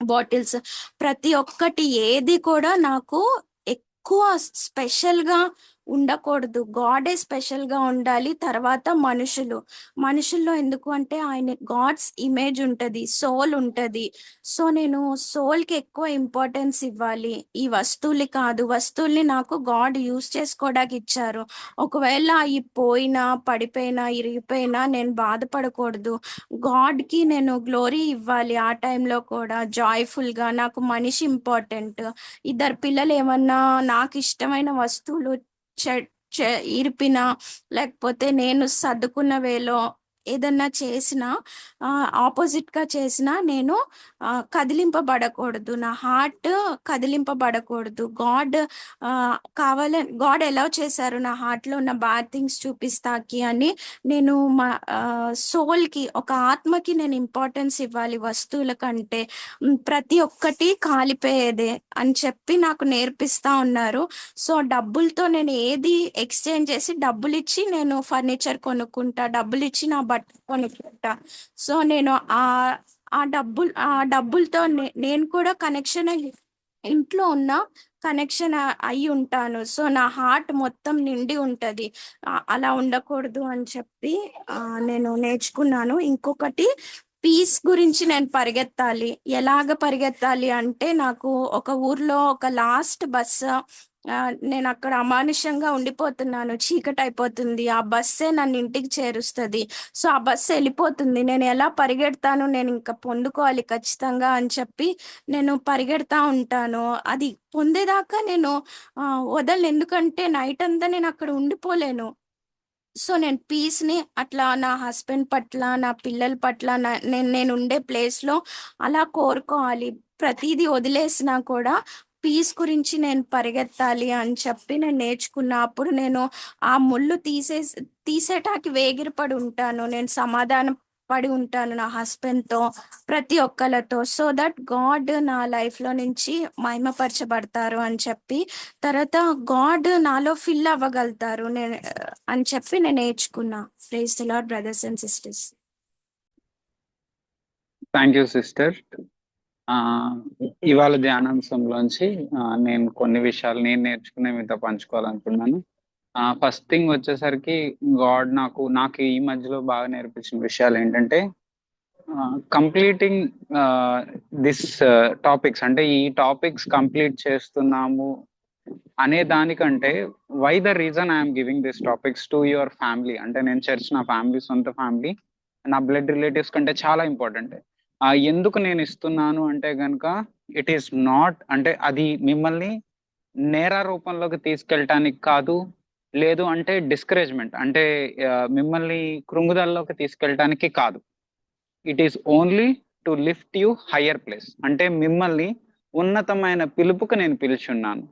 బాటిల్స్, ప్రతి ఒక్కటి ఏది కూడా నాకు ఎక్కువ స్పెషల్ గా ఉండకూడదు. గాడే స్పెషల్ గా ఉండాలి, తర్వాత మనుషుల్లో ఎందుకు అంటే ఆయన గాడ్స్ ఇమేజ్ ఉంటది, సోల్ ఉంటది. సో నేను సోల్ కి ఎక్కువ ఇంపార్టెన్స్ ఇవ్వాలి, ఈ వస్తువులు కాదు. వస్తువుల్ని నాకు గాడ్ యూజ్ చేసుకోవడానికి ఇచ్చారు. ఒకవేళ అవి పోయినా, పడిపోయినా, ఇరిగిపోయినా నేను బాధపడకూడదు. గాడ్ కి నేను గ్లోరీ ఇవ్వాలి. ఆ టైంలో కూడా జాయ్ఫుల్ గా నాకు మనిషి ఇంపార్టెంట్. 2 పిల్లలు ఏమన్నా నాకు ఇష్టమైన వస్తువులు ఇరిపినా, లేకపోతే నేను సర్దుకున్న వేలో ఏదన్నా చేసినా, ఆపోజిట్ గా చేసినా నేను కదిలింపబడకూడదు, నా హార్ట్ కదిలింపబడకూడదు. గాడ్ ఎలా చేశారు నా హార్ట్ లో ఉన్న బ్యాడ్ థింగ్స్ చూపిస్తాకి అని నేను మా సోల్ కి, ఒక ఆత్మకి నేను ఇంపార్టెన్స్ ఇవ్వాలి వస్తువుల కంటే. ప్రతి ఒక్కటి కాలిపోయేదే అని చెప్పి నాకు నేర్పిస్తా ఉన్నారు. సో డబ్బులతో నేను ఏది ఎక్స్చేంజ్ చేసి, డబ్బులు ఇచ్చి నేను ఫర్నిచర్ కొనుక్కుంటా, డబ్బులు ఇచ్చి నా బట్ట కొనుక్కుంటా. సో నేను ఆ డబ్బులతో నేను కూడా కనెక్షన్ ఇంట్లో ఉన్న కనెక్షన్ అయి ఉంటాను. సో నా హార్ట్ మొత్తం నిండి ఉంటది. అలా ఉండకూడదు అని చెప్పి నేను నేర్చుకున్నాను. ఇంకొకటి పీస్ గురించి నేను పరిగెత్తాలి. ఎలాగ పరిగెత్తాలి అంటే నాకు ఒక ఊర్లో ఒక లాస్ట్ బస్సు, నేను అక్కడ అమానుషంగా ఉండిపోతున్నాను. చీకటి అయిపోతుంది. ఆ బస్సే నన్ను ఇంటికి చేరుస్తుంది. సో ఆ బస్సు వెళ్ళిపోతుంది. నేను ఎలా పరిగెడతాను, నేను ఇంకా పొందుకోవాలి ఖచ్చితంగా అని చెప్పి నేను పరిగెడతా ఉంటాను. అది పొందేదాకా నేను వదలను. ఎందుకంటే నైట్ అంతా నేను అక్కడ ఉండిపోలేను. సో నేను పీస్ని అట్లా నా హస్బెండ్ పట్ల, నా పిల్లల పట్ల, నేను ఉండే ప్లేస్లో అలా కోరుకోవాలి. ప్రతిదీ వదిలేసినా కూడా పీస్ గురించి నేను పరిగెత్తాలి అని చెప్పి నేను నేర్చుకున్నా. అప్పుడు నేను ఆ ముళ్ళు తీసేటానికి వేగిరపడి ఉంటాను. నేను సమాధానం పడి ఉంటాను నా హస్బెండ్తో, ప్రతి ఒక్కరితో. సో దట్ గాడ్ నా లైఫ్లో నుంచి మహిమపరచబడతారు అని చెప్పి, తర్వాత గాడ్ నాలో ఫిల్ అవ్వగలుగుతారు అని చెప్పి నేను నేర్చుకున్నా. Praise the Lord brothers and sisters. Thank you sister. ఇవాళ ధ్యానాంశంలోంచి నేను కొన్ని విషయాలు నేను నేర్చుకునే మీతో పంచుకోవాలనుకున్నాను. ఫస్ట్ థింగ్ వచ్చేసరికి గాడ్ నాకు ఈ మధ్యలో బాగా నేర్పించిన విషయాలు ఏంటంటే, కంప్లీటింగ్ దిస్ టాపిక్స్, అంటే ఈ టాపిక్స్ కంప్లీట్ చేస్తున్నాము అనే దానికంటే why the reason I'm giving this topics to your family, అంటే నేను చర్చ్ నా ఫ్యామిలీ, సొంత ఫ్యామిలీ, నా బ్లడ్ రిలేటివ్స్ కంటే చాలా ఇంపార్టెంట్. ఎందుకు నేను ఇస్తున్నాను అంటే కనుక, ఇట్ ఈస్ నాట్, అంటే అది మిమ్మల్ని నేర రూపంలోకి తీసుకెళ్ళటానికి కాదు, లేదు అంటే డిస్కరేజ్మెంట్, అంటే మిమ్మల్ని కృంగుదలలోకి తీసుకెళ్ళటానికి కాదు. It is only to lift you higher place, అంటే మిమ్మల్ని ఉన్నతమైన పిలుపుకు నేను పిలుచున్నాను.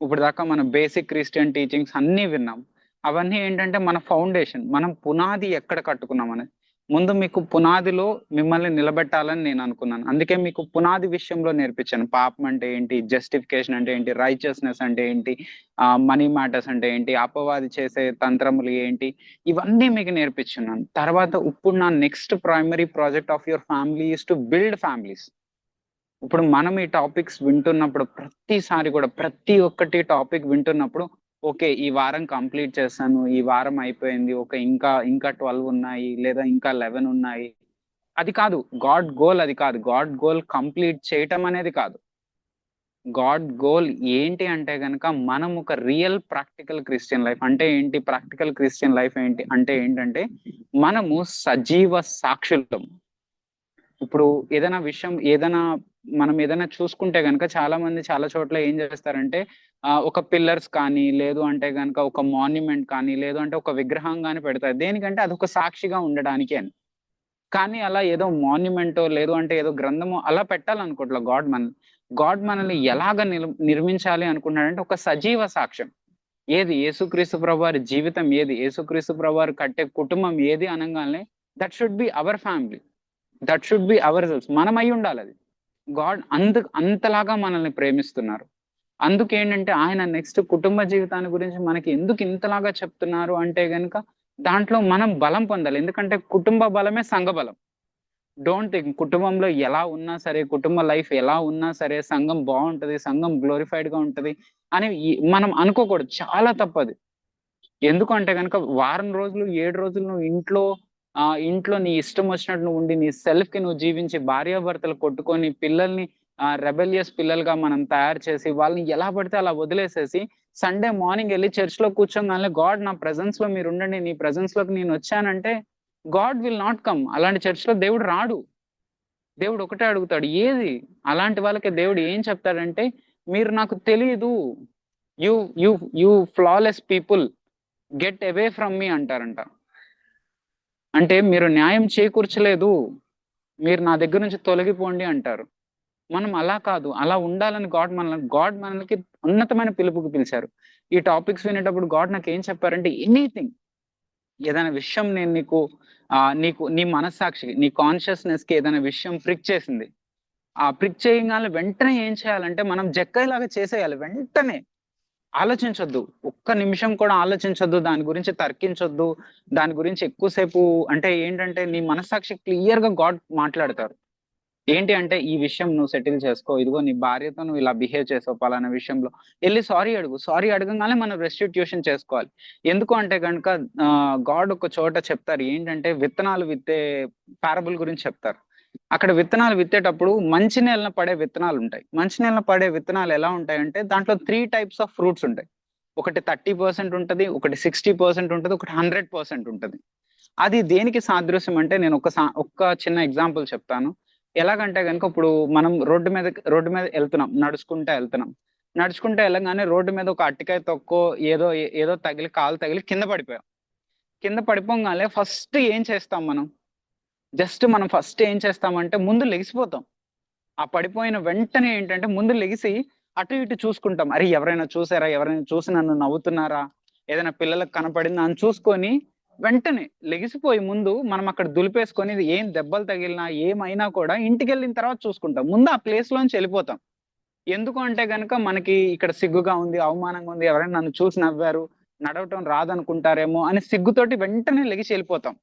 ఇప్పుడు దాకా మనం బేసిక్ క్రిస్టియన్ టీచింగ్స్ అన్నీ విన్నాం. అవన్నీ ఏంటంటే మన ఫౌండేషన్, మనం పునాది ఎక్కడ కట్టుకున్నాం అనేది. ముందు మీకు పునాదిలో మిమ్మల్ని నిలబెట్టాలని నేను అనుకున్నాను. అందుకే మీకు పునాది విషయంలో నేర్పించాను. పాపం అంటే ఏంటి, జస్టిఫికేషన్ అంటే ఏంటి, రైచియస్నెస్ అంటే ఏంటి, మనీ మ్యాటర్స్ అంటే ఏంటి, అపవాది చేసే తంత్రములు ఏంటి, ఇవన్నీ మీకు నేర్పించున్నాను. తర్వాత ఇప్పుడు నా next primary project of your family is to build families. ఇప్పుడు మనం ఈ టాపిక్స్ వింటున్నప్పుడు ప్రతిసారి కూడా ప్రతి ఒక్కటి టాపిక్ వింటున్నప్పుడు, ఓకే ఈ వారం కంప్లీట్ చేస్తాను, ఈ వారం అయిపోయింది, ఓకే ఇంకా 12 ఉన్నాయి, లేదా ఇంకా 11 ఉన్నాయి, అది కాదు గాడ్ గోల్. అది కాదు గాడ్ గోల్. కంప్లీట్ చేయటం అనేది కాదు. గాడ్ గోల్ ఏంటి అంటే కనుక, మనం ఒక రియల్ ప్రాక్టికల్ క్రిస్టియన్ లైఫ్. అంటే ఏంటి ప్రాక్టికల్ క్రిస్టియన్ లైఫ్ ఏంటి అంటే ఏంటంటే, మనము సజీవ సాక్షులం. ఇప్పుడు మనం ఏదైనా చూసుకుంటే కనుక, చాలా మంది చాలా చోట్ల ఏం చేస్తారంటే, ఒక పిల్లర్స్ కానీ, లేదు అంటే కనుక ఒక మాన్యుమెంట్ కానీ, లేదు అంటే ఒక విగ్రహం కానీ పెడతారు. దేనికంటే అది ఒక సాక్షిగా ఉండడానికి అని. కానీ అలా ఏదో మాన్యుమెంటో లేదు అంటే ఏదో గ్రంథమో అలా పెట్టాలనుకోవట్లేదు. గాడ్ మనల్ని ఎలాగ నిర్మించాలి అనుకున్నాడంటే, ఒక సజీవ సాక్ష్యం. ఏది యేసుక్రీస్తు ప్రభువారి జీవితం, ఏది యేసుక్రీస్తు ప్రభువారు కట్టే కుటుంబం ఏది అనగానే, that should be our family, that should be our cells. మనం అయి ఉండాలి. అది గాడ్ అంతలాగా మనల్ని ప్రేమిస్తున్నారు. అందుకేంటంటే ఆయన నెక్స్ట్ కుటుంబ జీవితాన్ని గురించి మనకి ఎందుకు ఇంతలాగా చెప్తున్నారు అంటే గనుక, దాంట్లో మనం బలం పొందాలి. ఎందుకంటే కుటుంబ బలమే సంఘ బలం. డోంట్ థింక్ కుటుంబంలో ఎలా ఉన్నా సరే, కుటుంబ లైఫ్ ఎలా ఉన్నా సరే సంఘం బాగుంటది, సంఘం గ్లోరిఫైడ్ గా ఉంటది అని మనం అనుకోకూడదు. చాలా తప్పది. ఎందుకంటే కనుక వారం రోజులు 7 రోజులు నువ్వు ఇంట్లో నీ ఇష్టం వచ్చినట్టు నువ్వు ఉండి, నీ సెల్ఫ్ కి నువ్వు జీవించి, భార్యాభర్తలు కొట్టుకొని, పిల్లల్ని రెబెలియస్ పిల్లలుగా మనం తయారు చేసి, వాళ్ళని ఎలా పడితే అలా వదిలేసేసి, సండే మార్నింగ్ వెళ్ళి చర్చ్ లో కూర్చోగానే, గాడ్ నా ప్రెజెన్స్ లో మీరు ఉండండి, నీ ప్రెజెన్స్ లోకి నేను వచ్చానంటే, గాడ్ విల్ నాట్ కమ్. అలాంటి చర్చ్ లో దేవుడు రాడు. దేవుడు ఒకటే అడుగుతాడు, ఏది అలాంటి వాళ్ళకి దేవుడు ఏం చెప్తాడంటే, మీరు నాకు తెలియదు, you flawless people, get away from మీ అంటారంట. అంటే మీరు న్యాయం చేకూర్చలేదు, మీరు నా దగ్గర నుంచి తొలగిపోండి అంటారు. మనం అలా కాదు, అలా ఉండాలని గాడ్ మనల్ని ఉన్నతమైన పిలుపుకి పిలిచారు. ఈ టాపిక్స్ వినేటప్పుడు గాడ్ నాకు ఏం చెప్పారంటే, ఎనీథింగ్, ఏదైనా విషయం నేను నీకు నీ మనస్సాక్షికి, నీ కాన్షియస్నెస్ కి ఏదైనా విషయం ప్రిక్ చేసింది, ఆ ప్రిక్ చేయగానే వెంటనే ఏం చేయాలంటే, మనం జక్కయ్యలాగా చేసేయాలి. వెంటనే ఆలోచించొద్దు, ఒక్క నిమిషం కూడా ఆలోచించొద్దు, దాని గురించి తర్కించొద్దు, దాని గురించి ఎక్కువసేపు. అంటే ఏంటంటే నీ మనస్సాక్షి క్లియర్ గా గాడ్ మాట్లాడతారు. ఏంటి అంటే ఈ విషయం నువ్వు సెటిల్ చేసుకో, ఇదిగో నీ భార్యతో నువ్వు ఇలా బిహేవ్ చేసావు పలానా విషయంలో, వెళ్ళి సారీ అడుగు. సారీ అడగంగానే మనం రెస్టిట్యూషన్ చేసుకోవాలి. ఎందుకు అంటే కనుక గాడ్ ఒక చోట చెప్తారు, ఏంటంటే విత్తనాలు విత్తే పారబుల్ గురించి చెప్తారు. అక్కడ విత్తనాలు విత్తేటప్పుడు మంచి నేలన పడే విత్తనాలు ఉంటాయి. మంచి నేలన పడే విత్తనాలు ఎలా ఉంటాయంటే దాంట్లో 3 types ఆఫ్ ఫ్రూట్స్ ఉంటాయి. ఒకటి 30% ఉంటది, ఒకటి 60% ఉంటది, ఒకటి 100% ఉంటది. అది దేనికి సాదృశ్యం అంటే నేను ఒక్క చిన్న ఎగ్జాంపుల్ చెప్తాను. ఎలాగంటే కనుక ఇప్పుడు మనం రోడ్డు మీద వెళ్తున్నాం, నడుచుకుంటే వెళ్ళగానే రోడ్డు మీద ఒక అట్టికాయ తొక్కో ఏదో తగిలి కాలు తగిలి కింద పడిపోయాం. కింద పడిపోగానే ఫస్ట్ ఏం చేస్తాం మనం? మనం ఫస్ట్ ఏం చేస్తామంటే ముందు లెగిసిపోతాం. ఆ పడిపోయిన వెంటనే ఏంటంటే ముందు లెగిసి అటు ఇటు చూసుకుంటాం. అరే ఎవరైనా చూసారా, ఎవరైనా చూసి నన్ను నవ్వుతున్నారా, ఏదైనా పిల్లలకు కనపడిందా అని చూసుకొని వెంటనే లెగిసిపోయి ముందు మనం అక్కడ దులిపేసుకొని ఏం దెబ్బలు తగిలినా ఏమైనా కూడా ఇంటికి వెళ్ళిన తర్వాత చూసుకుంటాం. ముందు ఆ ప్లేస్ లోంచి వెళ్ళిపోతాం. ఎందుకు అంటే గనుక మనకి ఇక్కడ సిగ్గుగా ఉంది, అవమానంగా ఉంది, ఎవరైనా నన్ను చూసి నవ్వారు, నడవటం రాదనుకుంటారేమో అని సిగ్గుతోటి వెంటనే లెగిసి వెళ్ళిపోతాం.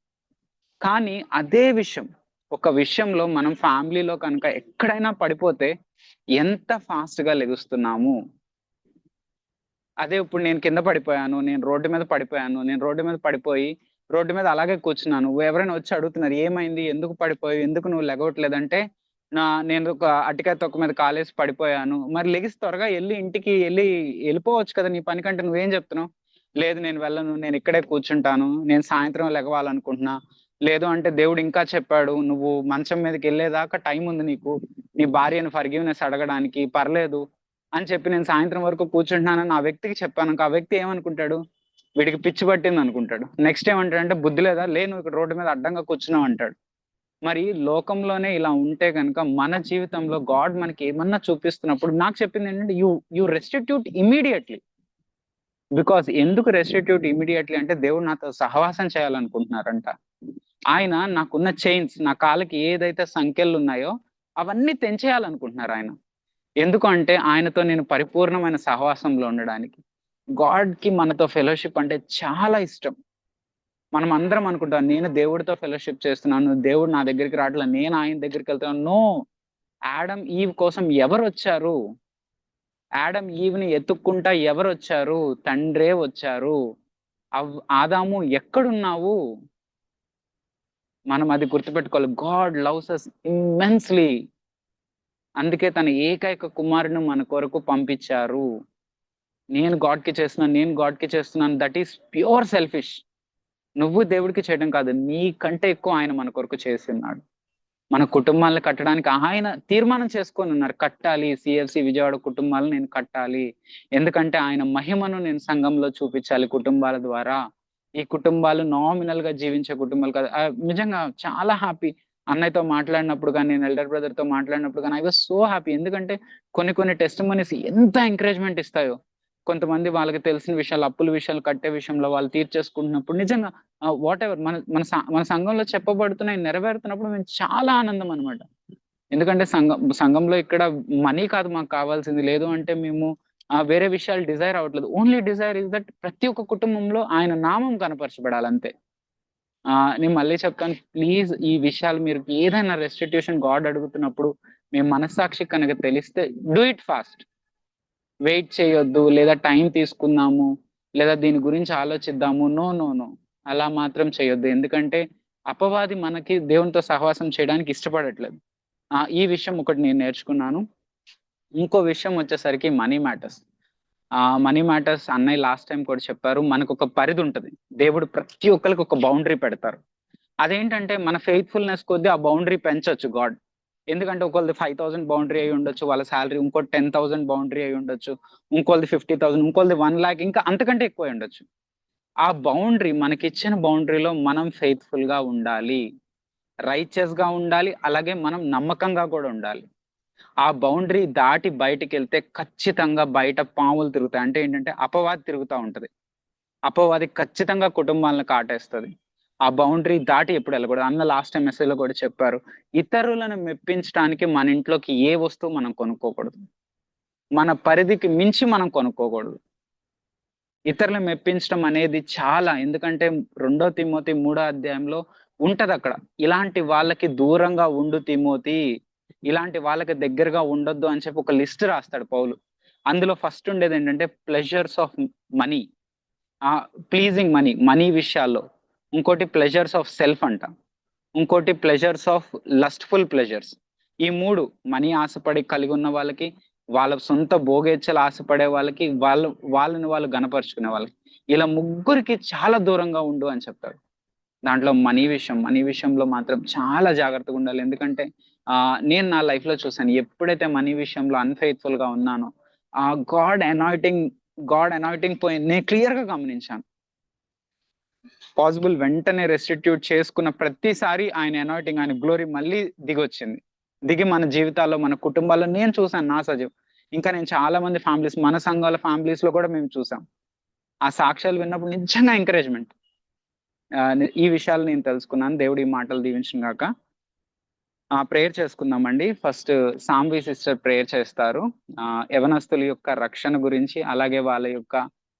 కానీ అదే విషయం ఒక విషయంలో మనం ఫ్యామిలీలో కనుక ఎక్కడైనా పడిపోతే ఎంత ఫాస్ట్ గా లెగుస్తున్నాము. అదే ఇప్పుడు నేను కింద పడిపోయాను, నేను రోడ్డు మీద పడిపోయాను, నేను రోడ్డు మీద పడిపోయి రోడ్డు మీద అలాగే కూర్చున్నాను, ఎవరైనా వచ్చి అడుగుతున్నారు ఏమైంది, ఎందుకు పడిపోయి, ఎందుకు నువ్వు లెగవట్లేదంటే నేను ఒక అట్టికాయ తొక్క మీద కాలేసి పడిపోయాను. మరి లెగిసి త్వరగా ఇంటికి వెళ్ళిపోవచ్చు కదా నీ పని కంటే, నువ్వేం చెప్తున్నావు? లేదు నేను వెళ్ళను, నేను ఇక్కడే కూర్చుంటాను, నేను సాయంత్రం లెగవాలనుకుంటున్నా, లేదు అంటే దేవుడు ఇంకా చెప్పాడు నువ్వు మంచం మీదకి వెళ్ళేదాకా టైం ఉంది నీకు, నీ భార్యను ఫర్గివ్నెస్ అడగడానికి, పర్లేదు అని చెప్పి నేను సాయంత్రం వరకు కూర్చుంటున్నానని ఆ వ్యక్తికి చెప్పాను. ఆ వ్యక్తి ఏమనుకుంటాడు? వీడికి పిచ్చి పట్టింది అనుకుంటాడు. నెక్స్ట్ ఏమంటాడంటే బుద్ధి లేదా, నువ్వు ఇక్కడ రోడ్డు మీద అడ్డంగా కూర్చున్నావు అంటాడు. మరి లోకంలోనే ఇలా ఉంటే కనుక మన జీవితంలో గాడ్ మనకి ఏమన్నా చూపిస్తున్నప్పుడు నాకు చెప్పింది ఏంటంటే యు రెస్టిట్యూట్ ఇమీడియట్లీ. బికాస్ ఎందుకు రెస్టిట్యూట్ ఇమీడియట్లీ అంటే దేవుడు నాతో సహవాసం చేయాలనుకుంటున్నారంట. ఆయన నాకున్న చైన్స్, నా కాళ్ళకి ఏదైతే సంఖ్యలు ఉన్నాయో అవన్నీ తెంచేయాలనుకుంటున్నారు ఆయన. ఎందుకు అంటే ఆయనతో నేను పరిపూర్ణమైన సహవాసంలో ఉండడానికి. గాడ్ కి మనతో ఫెలోషిప్ అంటే చాలా ఇష్టం. మనం అందరం అనుకుంటాం నేను దేవుడితో ఫెలోషిప్ చేస్తున్నాను, దేవుడు నా దగ్గరికి రావట్లేదు, నేను ఆయన దగ్గరికి వెళ్తున్నాను. నో, ఆడమ్ ఈవ్ కోసం ఎవరు వచ్చారు? ఆడమ్ ఈవ్ని ఎత్తుక్కుంటా ఎవరు వచ్చారు? తండ్రే వచ్చారు. ఆదాము ఎక్కడున్నావు? మనం అది గుర్తుపెట్టుకోవాలి. God loves us immensely. అందుకే తన ఏకైక కుమారుని మన కొరకు పంపించారు. నేను గాడ్కి చేస్తున్నాను, దట్ ఈస్ ప్యూర్ సెల్ఫిష్. నువ్వు దేవుడికి చేయడం కాదు, నీకంటే ఎక్కువ ఆయన మన కొరకు చేస్తున్నాడు. మన కుటుంబాలను కట్టడానికి ఆయన తీర్మానం చేసుకొని ఉన్నారు, కట్టాలి సిఎఫ్సి విజయవాడ కుటుంబాలను నేను కట్టాలి, ఎందుకంటే ఆయన మహిమను నేను సంఘంలో చూపించాలి కుటుంబాల ద్వారా. ఈ కుటుంబాలు నామినల్ గా జీవించే కుటుంబాలు కాదు. నిజంగా చాలా హ్యాపీ అన్నయ్యతో మాట్లాడినప్పుడు కానీ, నేను ఎల్డర్ బ్రదర్ తో మాట్లాడినప్పుడు కానీ ఐ వాజ్ సో హ్యాపీ. ఎందుకంటే కొన్ని టెస్టిమోనీస్ ఎంత ఎంకరేజ్మెంట్ ఇస్తాయో. కొంతమంది వాళ్ళకి తెలిసిన విషయాలు, అప్పుల విషయాలు కట్టే విషయంలో వాళ్ళు తీర్చేసుకుంటున్నప్పుడు నిజంగా వాట్ ఎవర్ మన సంఘంలో చెప్పబడుతున్నాయి నెరవేరుతున్నప్పుడు మేము చాలా ఆనందం అనమాట. ఎందుకంటే సంఘంలో ఇక్కడ మనీ కాదు మాకు కావాల్సింది, లేదు అంటే మేము వేరే విషయాలు డిజైర్ అవ్వట్లేదు. ఓన్లీ డిజైర్ ఇస్ దట్ ప్రతి ఒక్క కుటుంబంలో ఆయన నామం కనపరచబడాలంతే. నేను మళ్ళీ చెప్తాను, ప్లీజ్ ఈ విషయాలు మీరు ఏదైనా రెస్టిట్యూషన్ గాడ్ అడుగుతున్నప్పుడు మేము మనస్సాక్షి కనుక తెలిస్తే డూ ఇట్ ఫాస్ట్. వెయిట్ చేయొద్దు, లేదా టైం తీసుకుందాము, లేదా దీని గురించి ఆలోచిద్దాము. నో, అలా మాత్రం చేయొద్దు. ఎందుకంటే అపవాది మనకి దేవునితో సహవాసం చేయడానికి ఇష్టపడట్లేదు. ఈ విషయం ఒకటి నేను నేర్చుకున్నాను. ఇంకో విషయం వచ్చేసరికి మనీ మ్యాటర్స్. మనీ మ్యాటర్స్ అన్నయ్య లాస్ట్ టైం కూడా చెప్పారు, మనకు ఒక పరిధి ఉంటుంది. దేవుడు ప్రతి ఒక్కరికి ఒక బౌండరీ పెడతారు. అదేంటంటే మన ఫెయిత్ఫుల్నెస్ కొద్దీ ఆ బౌండరీ పెంచొచ్చు గాడ్. ఎందుకంటే ఒకళ్ళది 5,000 బౌండరీ అయి ఉండొచ్చు వాళ్ళ శాలరీ, ఇంకో 10,000 బౌండరీ అయి ఉండొచ్చు, ఇంకోళ్ళది 50,000, ఇంకోళ్ళది 1,00,000, ఇంకా అంతకంటే ఎక్కువ ఉండొచ్చు. ఆ బౌండరీ, మనకిచ్చిన బౌండరీలో మనం ఫెయిత్ఫుల్ గా ఉండాలి, రైచియస్ గా ఉండాలి, అలాగే మనం నమ్మకంగా కూడా ఉండాలి. ఆ బౌండరీ దాటి బయటికి వెళ్తే ఖచ్చితంగా బయట పాములు తిరుగుతాయి. అంటే ఏంటంటే అపవాది తిరుగుతూ ఉంటది. అపవాది ఖచ్చితంగా కుటుంబాలను కాటేస్తుంది. ఆ బౌండరీ దాటి ఎప్పుడు వెళ్ళకూడదు. అన్న లాస్ట్ టైం మెసేజ్ లో కూడా చెప్పారు, ఇతరులను మెప్పించడానికి మన ఇంట్లోకి ఏ వస్తువు మనం కొనుక్కోకూడదు, మన పరిధికి మించి మనం కొనుక్కోకూడదు. ఇతరులను మెప్పించడం అనేది చాలా, ఎందుకంటే 2 తిమోతి 3వ అధ్యాయంలో ఉంటది అక్కడ, ఇలాంటి వాళ్ళకి దూరంగా ఉండు తిమోతి, ఇలాంటి వాళ్ళకి దగ్గరగా ఉండొద్దు అని చెప్పి ఒక లిస్ట్ రాస్తాడు పౌలు. అందులో ఫస్ట్ ఉండేది ఏంటంటే pleasures of money, pleasing money విషయాల్లో. ఇంకోటి ప్లెజర్స్ ఆఫ్ సెల్ఫ్ అంట. ఇంకోటి ప్లెజర్స్ ఆఫ్ లస్ట్ఫుల్ ప్లెజర్స్. ఈ మూడు, మనీ ఆశపడి కలిగి ఉన్న వాళ్ళకి, వాళ్ళ సొంత భోగేచ్ఛలు ఆశపడే వాళ్ళకి, వాళ్ళని వాళ్ళు గనపరుచుకునే వాళ్ళకి, ఇలా ముగ్గురికి చాలా దూరంగా ఉండు అని చెప్తాడు. దాంట్లో మనీ విషయంలో మాత్రం చాలా జాగ్రత్తగా ఉండాలి. ఎందుకంటే నేను నా లైఫ్ లో చూసాను, ఎప్పుడైతే మనీ విషయంలో అన్ఫెయిత్ఫుల్ గా ఉన్నానో ఆ గాడ్ అనాయింటింగ్ పోయింది. నేను క్లియర్ గా గమనించాను. పాసిబుల్ వెంటనే రెస్టిట్యూట్ చేసుకున్న ప్రతిసారి ఆయన అనాయింటింగ్, ఆయన గ్లోరీ మళ్ళీ దిగి మన జీవితాల్లో, మన కుటుంబాల్లో నేను చూసాను నా సజీవ్. ఇంకా నేను చాలా మంది ఫ్యామిలీస్, మన సంఘాల ఫ్యామిలీస్ లో కూడా మేము చూసాం. ఆ సాక్ష్యాలు విన్నప్పుడు నిజంగా ఎంకరేజ్మెంట్. ఈ విషయాలు నేను తెలుసుకున్నాను. దేవుడు ఈ మాటలు దీవించిన గాక. ప్రేయర్ చేసుకుందామండి. ఫస్ట్ సామ్వి సిస్టర్ ప్రేయర్ చేస్తారు. యవనస్తుల యొక్క రక్షణ గురించి, అలాగే వాళ్ళ యొక్క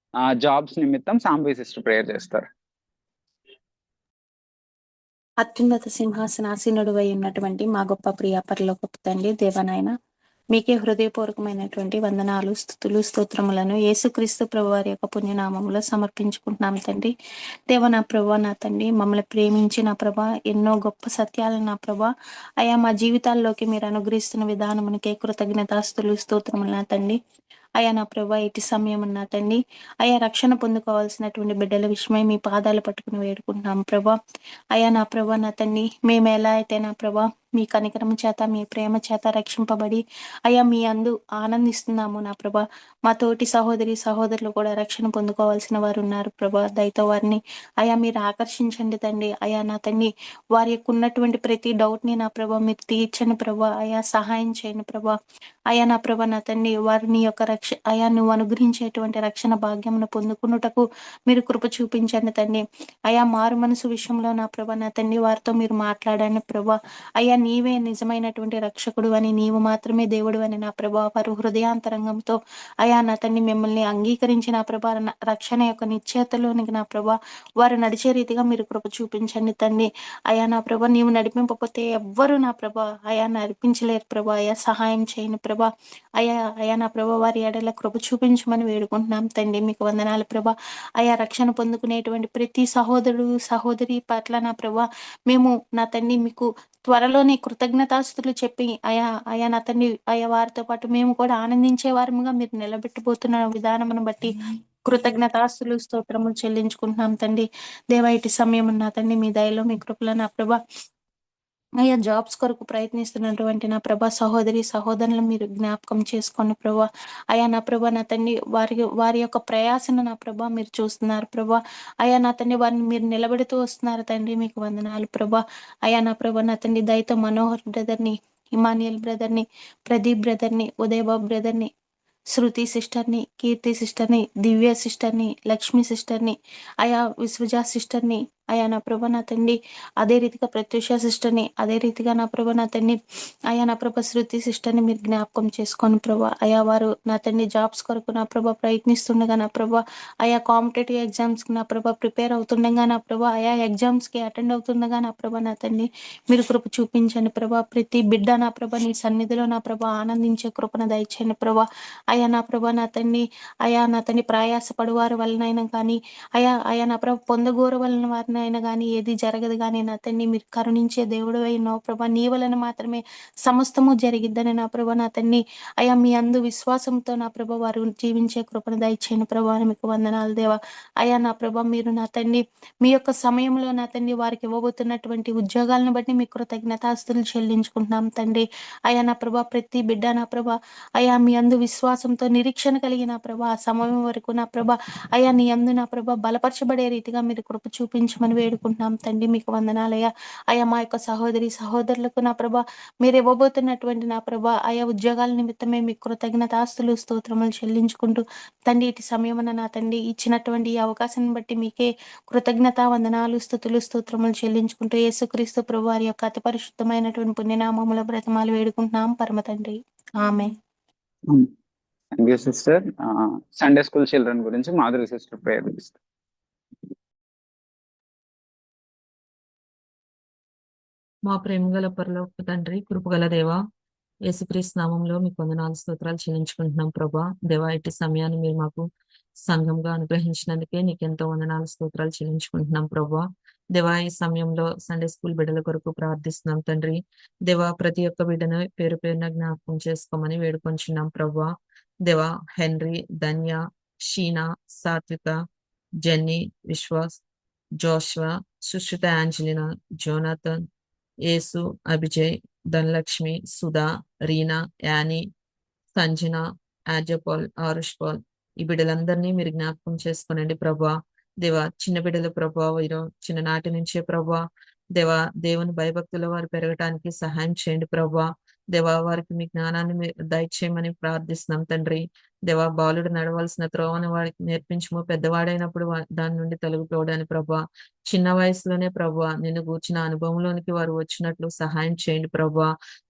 జాబ్స్ నిమిత్తం సామ్వి సిస్టర్ ప్రేయర్ చేస్తారు. అత్యున్నత సింహాసనాసీనుడు అయి ఉన్నటువంటి మా గొప్ప ప్రియ పరలోకపు తండ్రి దేవనాయన, మీకే హృదయపూర్వకమైనటువంటి వందనాలు, స్తుతులు, స్తోత్రములను యేసుక్రీస్తు ప్రభు వారి యొక్క పుణ్యనామములో సమర్పించుకుంటున్నాం తండ్రి. దేవ నా ప్రభా, నా తండ్రి, మమ్మల్ని ప్రేమించి నా ప్రభా, ఎన్నో గొప్ప సత్యాలను నా ప్రభా అయా మా జీవితాల్లోకి మీరు అనుగ్రహిస్తున్న విధానమునికే కృతజ్ఞతాస్తులు, స్తోత్రములు నా తండ్రి. అయా నా ప్రభా, ఇటు సమయం నా తండ్రి, అయా రక్షణ పొందుకోవాల్సినటువంటి బిడ్డల విషయమై మీ పాదాలు పట్టుకుని వేడుకుంటున్నాం ప్రభా. అయా నా ప్రభా, నా తండ్రి, మేము ఎలా అయితే నా ప్రభా మీ కనికరము చేత, మీ ప్రేమ చేత రక్షింపబడి అయా మీ అందు ఆనందిస్తున్నాము నా ప్రభా. మా తోటి సహోదరులు కూడా రక్షణ పొందుకోవాల్సిన వారు ఉన్నారు ప్రభా. దయతో వారిని అయా మీరు ఆకర్షించండి తండ్రి. అయా నా తండ్రి, వారి యొక్క ఉన్నటువంటి ప్రతి డౌట్ ని నా ప్రభా మీరు తీర్చండి ప్రభా. అయా సహాయం చేయండి ప్రభా. అయా నా ప్రభా, నా తండ్రి, వారిని యొక్క అయా నువ్వు అనుగ్రహించేటువంటి రక్షణ భాగ్యమును పొందుకున్నటకు మీరు కృప చూపించండి తండ్రి. అయా మారు మనసు విషయంలో నా ప్రభా, నా తండ్రి, వారితో మీరు మాట్లాడండి ప్రభా. అయా నీవే నిజమైనటువంటి రక్షకుడు అని, నీవు మాత్రమే దేవుడు అని నా ప్రభా వారు హృదయాంతరంగంతో అయా నా తండ్రి మిమ్మల్ని అంగీకరించి నా ప్రభా రక్షణ యొక్క నిశ్చయతలోనికి నా ప్రభా వారు నడిచే రీతిగా మీరు కృప చూపించండి తండ్రి. అయా నా ప్రభా, నీవు నడిపింపకపోతే ఎవ్వరు నా ప్రభా అయా నడిపించలేరు ప్రభా. అయా సహాయం చేయని ప్రభా. అయా నా ప్రభా, వారి ఎడల కృప చూపించమని వేడుకుంటున్నాం తండ్రి. మీకు వందనాలు ప్రభా. అయా రక్షణ పొందుకునేటువంటి ప్రతి సహోదరుడు సహోదరి పట్ల నా ప్రభా మేము నా తండ్రి మీకు త్వరలోనే కృతజ్ఞతాస్తుతులు చెప్పి అయా నా తండ్రి అయా వారితో పాటు మేము కూడా ఆనందించే వారముగా మీరు నిలబెట్టబోతున్న విధానమును బట్టి కృతజ్ఞతాస్తులు, స్తోత్రములు చెల్లించుకుంటున్నాం తండ్రి. దేవా, ఇటు సమయం నా తండ్రి మీ దయలో మీ కృపలో నా ప్రభా అయ్యా జాబ్స్ కొరకు ప్రయత్నిస్తున్నటువంటి నా ప్రభా సహోదరులను మీరు జ్ఞాపకం చేసుకోండి ప్రభా. అయా నా ప్రభా, నా తండ్రి, వారి యొక్క ప్రయాసను నా ప్రభా మీరు చూస్తున్నారు ప్రభా. అయా నా తండ్రి, వారిని మీరు నిలబెడుతూ వస్తున్నారు తండ్రి. మీకు వందనాలు ప్రభా. అయా నా ప్రభా, నా తండ్రి, దయతో మనోహర్ బ్రదర్ని, ఇమానియల్ బ్రదర్ని, ప్రదీప్ బ్రదర్ని, ఉదయబాబు బ్రదర్ని, శృతి సిస్టర్ని, కీర్తి సిస్టర్ని, దివ్య సిస్టర్ని, లక్ష్మి సిస్టర్ని, అయా విశ్వజా సిస్టర్ని, అయా నా ప్రభా నా తండ్రి, అదే రీతిగా ప్రత్యూష సిస్టర్ని, అదే రీతిగా నా ప్రభా నా తండ్రి అయా నా ప్రభా శృతి సిస్టర్ని మీరు జ్ఞాపకం చేసుకోండి ప్రభా. అయా వారు నా తండ్రి జాబ్స్ కొరకు నా ప్రభా ప్రయత్నిస్తుండగా నా ప్రభా అయా కాంపిటేటివ్ ఎగ్జామ్స్ కి నా ప్రభా ప్రిపేర్ అవుతుండగా నా ప్రభా అయా ఎగ్జామ్స్ కి అటెండ్ అవుతుండగా నా ప్రభా నా తండ్రి మీరు కృప చూపించండి ప్రభా. ప్రతి బిడ్డ నా ప్రభా నీ సన్నిధిలో నా ప్రభా ఆనందించే కృపను దయచేయండి ప్రభా. అయా నా ప్రభా నా తండ్రి, అయా నా తండ్రి ప్రయాస పడువారి వలనైనా కానీ అయా నా ప్రభా పొందగోరు వలన వారినైనా కానీ ఏది జరగదు కానీ నా తండ్రి మీరు కరుణించే దేవుడు అయినా ప్రభా నీ వలన మాత్రమే సమస్తము జరిగిద్దని నా ప్రభా నా తండ్రి అయా మీ అందు విశ్వాసంతో నా ప్రభా వారు జీవించే కృపను దయచేయని ప్రభా మీకు వందనాలు దేవా. అయా నా ప్రభా మీరు నా తండ్రి మీ యొక్క సమయంలో నా తండ్రి వారికి ఇవ్వబోతున్నటువంటి ఉద్యోగాలను బట్టి మీ కృతజ్ఞతాస్తులు చెల్లించుకుంటున్నాం తండ్రి. అయా నా ప్రభా ప్రతి బిడ్డ నా ప్రభా అయా మీ అందు విశ్వాసంతో నిరీక్షణ కలిగిన ప్రభా ఆ సమయం వరకు నా ప్రభా అయా నీ అందు నా ప్రభా బలపరచబడే రీతిగా మీరు కృప చూపించమని వేడుకుంటున్నాం తండ్రి. మీకు వందనాలయ్యా. అయా మా యొక్క సహోదరులకు నా ప్రభా మీరు ఇవ్వబోతున్నటువంటి నా ప్రభా ఆయా ఉద్యోగాల నిమిత్తమే మీ కృతజ్ఞతాస్తులు స్తోత్రములు చెల్లించుకుంటూ తండ్రి ఇటు సమయమున నా తండ్రి ఇచ్చినటువంటి ఈ అవకాశాన్ని బట్టి మీకే కృతజ్ఞత వందనాలు స్తుతులు స్తోత్రములు చెల్లించుకుంటూ యేసుక్రీస్తు ప్రభు వారి యొక్క అతి పరిశుద్ధమైనటువంటి పుణ్యనామముల బ్రతమాలు వేడుకుంటున్నాం పరమ తండ్రి. ఆమె. Thank you sister. Sunday school children గురించి మాధురి సిస్టర్ ప్రేయర్ చేస్తారు. మా ప్రేమగల పరలోక తండ్రి, కృపగల దేవ, యేసుక్రీస్తు నామంలో మీకు వందనాలు స్తోత్రాలు చెల్లించుకుంటున్నాం ప్రభా. దేవా, ఇటు సమయాన్ని మీరు మాకు సంఘంగా అనుగ్రహించినందుకే నీకెంతో వందనాలు స్తోత్రాలు చెల్లించుకుంటున్నాం ప్రభా. దేవా, ఈ సమయంలో సండే స్కూల్ బిడ్డల కొరకు ప్రార్థిస్తున్నాం తండ్రి. దేవా, ప్రతి ఒక్క బిడ్డను పేరు పేరున జ్ఞాపకం చేసుకోమని వేడుకొంచున్నాం ప్రభా. దేవా, henry, Dhanya, Sheena, Satvika, Jenny, Vishwas, Joshua, Sushruta, Angelina, Jonathan, Yesu, Abhijay, Dhanalakshmi, Sudha, Reena, Annie, Sanjana, Arjpal, Arush Paul, ఈ బిడ్డలందరినీ మీరు జ్ఞాపకం చేసుకోనండి ప్రభా. దేవా, చిన్న బిడ్డల ప్రభా, వీరు చిన్ననాటి నుంచే ప్రభా దేవా, దేవుని భయభక్తుల వారు పెరగటానికి సహాయం చేయండి ప్రభా. దేవా, వారికి మీ జ్ఞానాన్ని దయచేయమని ప్రార్థిస్తున్నాం తండ్రి. దేవా, బాలుడు నడవలసిన త్రోవను వారికి నేర్పించము, పెద్దవాడైనప్పుడు దాని నుండి తొలగిపోవడానికి ప్రభా. చిన్న వయసులోనే ప్రభా నిన్ను గూర్చిన అనుభవంలోనికి వారు వచ్చినట్లు సహాయం చేయండి ప్రభా.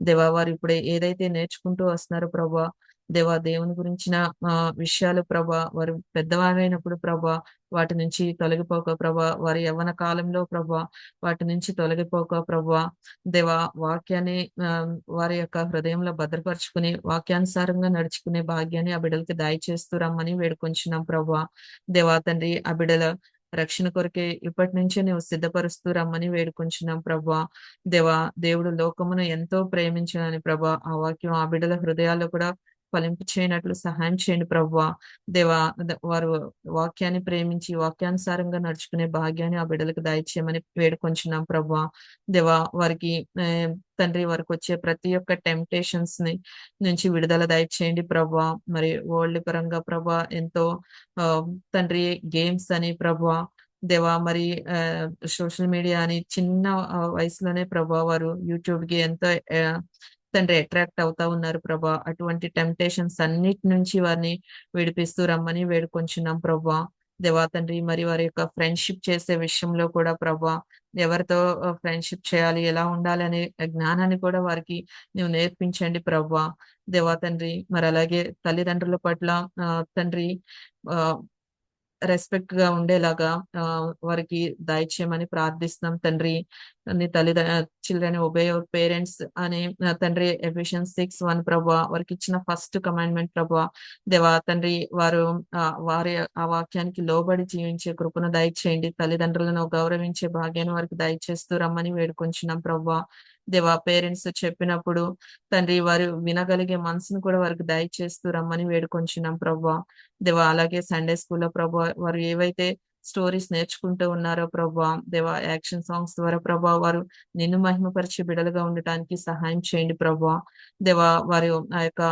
దేవా, వారు ఇప్పుడే ఏదైతే నేర్చుకుంటూ వస్తున్నారో ప్రభా, దేవా, దేవుని గురించిన విషయాలు ప్రభా, వారు పెద్దవారైనప్పుడు ప్రభా వాటి నుంచి తొలగిపోక ప్రభా, వారి యవ్వన కాలంలో ప్రభా వాటి నుంచి తొలగిపోక ప్రభా. దేవా, వాక్యాన్ని వారి యొక్క హృదయంలో భద్రపరుచుకుని వాక్యానుసారంగా నడుచుకునే భాగ్యాన్ని ఆ బిడ్డలకి దయచేస్తూ రమ్మని వేడుకొంచున్నాం ప్రభా. దేవా తండ్రి, ఆ బిడ్డల రక్షణ కొరకే ఇప్పటి నుంచే నువ్వు సిద్ధపరుస్తూ రమ్మని వేడుకొంచున్నాం ప్రభా. దేవా, దేవుడు లోకమును ఎంతో ప్రేమించాలని ప్రభా, ఆ వాక్యం ఆ బిడ్డల హృదయాల్లో కూడా ఫలింపు చేయనట్లు సహాయం చేయండి ప్రభా. దేవా, వారు వాక్యాన్ని ప్రేమించి వాక్యానుసారంగా నడుచుకునే భాగ్యాన్ని ఆ బిడ్డలకు దయచేయమని వేడుకొంచున్నాం ప్రభా. దేవా, వారికి తండ్రి, వారికి వచ్చే ప్రతి ఒక్క టెంప్టేషన్స్ నుంచి విడుదల దయచేయండి ప్రభా. మరి వరల్డ్ పరంగా ప్రభా ఎంతో తండ్రి గేమ్స్ అని ప్రభా, దేవా, మరి సోషల్ మీడియా అని చిన్న వయసులోనే ప్రభా వారు యూట్యూబ్ కి ఎంతో తండ్రి అట్రాక్ట్ అవుతా ఉన్నారు ప్రభా. అటువంటి టెంప్టేషన్స్ అన్నిటి నుంచి వారిని విడిపిస్తూ రమ్మని వేడుకొంచున్నాం ప్రభా. దేవా తండ్రి, మరి వారి యొక్క ఫ్రెండ్షిప్ చేసే విషయంలో కూడా ప్రభా, ఎవరితో ఫ్రెండ్షిప్ చేయాలి, ఎలా ఉండాలి అనే జ్ఞానాన్ని కూడా వారికి నువ్వు నేర్పించండి ప్రభా. దేవా తండ్రి, మరి అలాగే తల్లిదండ్రుల పట్ల తండ్రి రెస్పెక్ట్ గా ఉండేలాగా వారికి దయచేయమని ప్రార్థిస్తున్నాం తండ్రి. చిల్డ్రన్ ఒబే యువర్ పేరెంట్స్ అనే తండ్రి ఎఫిషియన్స్ 6:1 ప్రభా వారికి ఇచ్చిన ఫస్ట్ కమాండ్మెంట్ ప్రభా. దేవా తండ్రి, వారు వారి ఆ వాక్యానికి లోబడి జీవించే కృపను దయచేయండి. తల్లిదండ్రులను గౌరవించే భాగ్యాన్ని వారికి దయచేస్తూ రమ్మని వేడుకొంచున్నాం ప్రభా. దేవా, పేరెంట్స్ చెప్పినప్పుడు తండ్రి వారు వినగలిగే మనసును కూడా వారికి దయచేస్తూ రమ్మని వేడుకొంచున్నాం ప్రభా. దేవా, అలాగే సండే స్కూల్లో ప్రభా వారు ఏవైతే స్టోరీస్ నేర్చుకుంటూ ఉన్నారో ప్రభా, దేవా, యాక్షన్ సాంగ్స్ ద్వారా ప్రభా వారు నిన్ను మహిమపరిచే బిడలుగా ఉండటానికి సహాయం చేయండి ప్రభా. దేవా, వారి ఆ యొక్క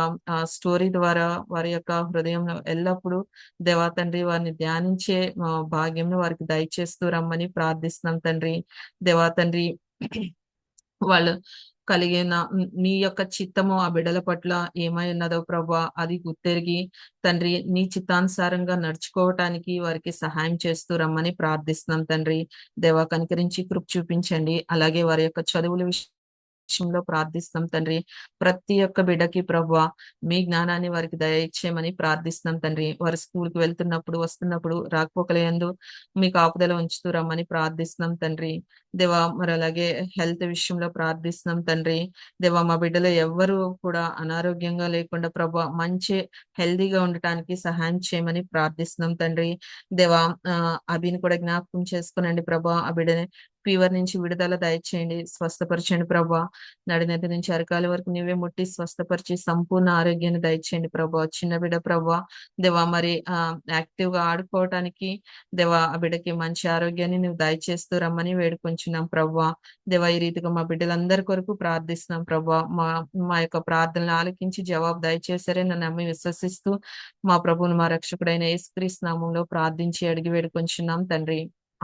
స్టోరీ ద్వారా వారి యొక్క హృదయంలో ఎల్లప్పుడూ దేవా తండ్రి వారిని ధ్యానించే భాగ్యంను వారికి దయచేస్తూ రమ్మని ప్రార్థిస్తున్నాం తండ్రి. దేవా తండ్రి, వాళ్ళు కలిగిన నీ యొక్క చిత్తము ఆ బిడ్డల పట్ల ఏమై ఉన్నదో ప్రభా, అది గుర్తెరిగి తండ్రి నీ చిత్తానుసారంగా నడుచుకోవటానికి వారికి సహాయం చేస్తూ రమ్మని ప్రార్థిస్తున్నాం తండ్రి. దేవా, కనికరించి కృప చూపించండి. అలాగే వారి యొక్క చదువుల విషయంలో ప్రార్థిస్తాం తండ్రి. ప్రతి ఒక్క బిడ్డకి ప్రభా మీ జ్ఞానాన్ని వారికి దయచేయమని ప్రార్థిస్తున్నాం తండ్రి. వారు స్కూల్కి వెళ్తున్నప్పుడు వస్తున్నప్పుడు రాకపోకలందు మీ కాపుదల ఉంచుతూ రమ్మని ప్రార్థిస్తున్నాం తండ్రి. దేవా, మరి అలాగే హెల్త్ విషయంలో ప్రార్థిస్తున్నాం తండ్రి. దేవా, మా బిడ్డలు ఎవ్వరూ కూడా అనారోగ్యంగా లేకుండా ప్రభా మంచి హెల్దీగా ఉండటానికి సహాయం చేయమని ప్రార్థిస్తున్నాం తండ్రి. దేవా, అభిని కూడా జ్ఞాపకం చేసుకునండి ప్రభా. ఆ బిడ్డని ఫీవర్ నుంచి విడుదల దయచేయండి, స్వస్థపరచండి ప్రభా. నడినెత్తి నుంచి అరకాల వరకు నీవే ముట్టి స్వస్థపరిచి సంపూర్ణ ఆరోగ్యాన్ని దయచేయండి ప్రభా. చిన్న బిడ్డ ప్రభా, దేవా, మరి యాక్టివ్ గా ఆడుకోవటానికి దేవా ఆ బిడ్డకి మంచి ఆరోగ్యాన్ని నువ్వు దయచేస్తూ రమ్మని వేడుకొంచున్నాం ప్రభా. దేవా, ఈ రీతిగా మా బిడ్డలందరి కొరకు ప్రార్థిస్తున్నాం ప్రభా. మా యొక్క ప్రార్థనలు ఆలకించి జవాబు దయచేసరే నన్ను నమ్మి విశ్వసిస్తూ మా ప్రభువును మా రక్షకుడైన యేసుక్రీస్తు నామంలో ప్రార్థించి అడిగి వేడుకొంచున్నాం తండ్రి.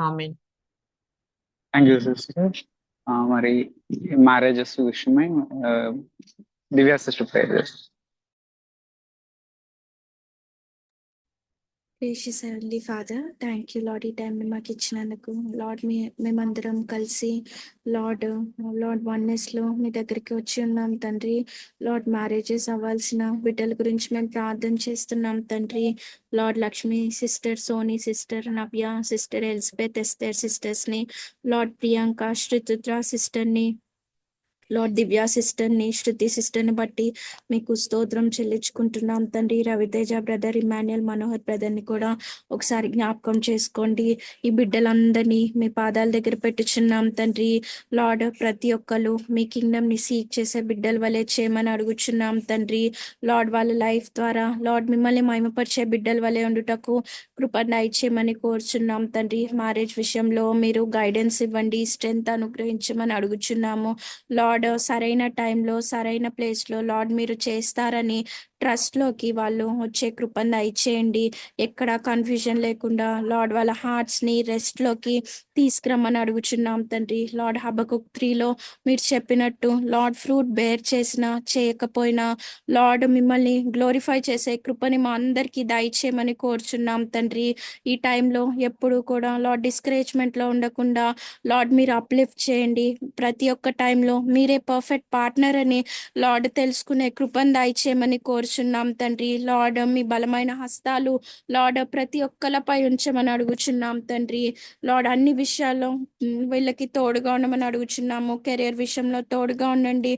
ఆమేన్. Thank you sister. మరి మ్యారేజెస్ విషయమై దివ్య సిస్టర్ ప్రేయర్ చేస్తారు. Gracious Heavenly Father, thank you, Lord, ఈ టైంని మాకు ఇచ్చినందుకు. లార్డ్, మేమందరం కలిసి లార్డ్ వన్నెస్లో మీ దగ్గరికి వచ్చి ఉన్నాం తండ్రి. లార్డ్, మ్యారేజెస్ అవ్వాల్సిన బిడ్డల గురించి మేము ప్రార్థన చేస్తున్నాం తండ్రి. Lord, Lakshmi sister, Soni sister, Navya sister, Elizabeth Esther సిస్టర్స్ని, లార్డ్ ప్రియాంక శ్రీతుత్ర సిస్టర్ని, లార్డ్ దివ్యా సిస్టర్ని, శృతి సిస్టర్ని బట్టి మీకు స్తోత్రం చెల్లించుకుంటున్నాం తండ్రి. రవితేజ బ్రదర్, ఇమాన్యుయల్ మనోహర్ బ్రదర్ని కూడా ఒకసారి జ్ఞాపకం చేసుకోండి. ఈ బిడ్డలందరినీ మీ పాదాల దగ్గర పెట్టుచున్నాం తండ్రి. లార్డ్ ప్రతి ఒక్కరు మీ కింగ్డమ్ని సీక్ చేసే బిడ్డల వలె చేయమని అడుగుచున్నాం తండ్రి. లార్డ్ వాళ్ళ లైఫ్ ద్వారా లార్డ్ మిమ్మల్ని మహిమపరిచే బిడ్డల వలె ఉండుటకు కృప దయచేయమని కోరుచున్నాం తండ్రి. మ్యారేజ్ విషయంలో మీరు గైడెన్స్ ఇవ్వండి, స్ట్రెంగ్త్ అనుగ్రహించమని అడుగుచున్నాము. లార్డ్ సరైన టైంలో సరైన ప్లేస్లో లార్డ్ మీరు చేస్తారని ట్రస్ట్లోకి వాళ్ళు వచ్చే కృపను దయచేయండి. ఎక్కడ కన్ఫ్యూజన్ లేకుండా లార్డ్ వాళ్ళ హార్ట్స్ని రెస్ట్లోకి తీసుకురమ్మని అడుగుచున్నాం తండ్రి. లార్డ్ హబకుక్ 3లో మీరు చెప్పినట్టు లార్డ్ ఫ్రూట్ బేర్ చేసినా చేయకపోయినా లార్డ్ మిమ్మల్ని గ్లోరిఫై చేసే కృపని మా అందరికీ దయచేయమని కోరుచున్నాం తండ్రి. ఈ టైంలో ఎప్పుడు కూడా లార్డ్ డిస్కరేజ్మెంట్లో ఉండకుండా లార్డ్ మీరు అప్లిఫ్ట్ చేయండి. ప్రతి ఒక్క టైంలో మీరే పర్ఫెక్ట్ పార్ట్నర్ అని లార్డ్ తెలుసుకునే కృపను దయచేయమని కోరుచున్నాం తండ్రి. లార్డ్ మీ బలమైన హస్తాలు లార్డ్ ప్రతి ఒక్కరిపై ఉంచమని అడుగుచున్నాం తండ్రి. లార్డ్ అన్ని విషయాల్లో వీళ్ళకి తోడుగా ఉండమని అడుగుచున్నాము. కెరియర్ విషయంలో తోడుగా ఉండండి,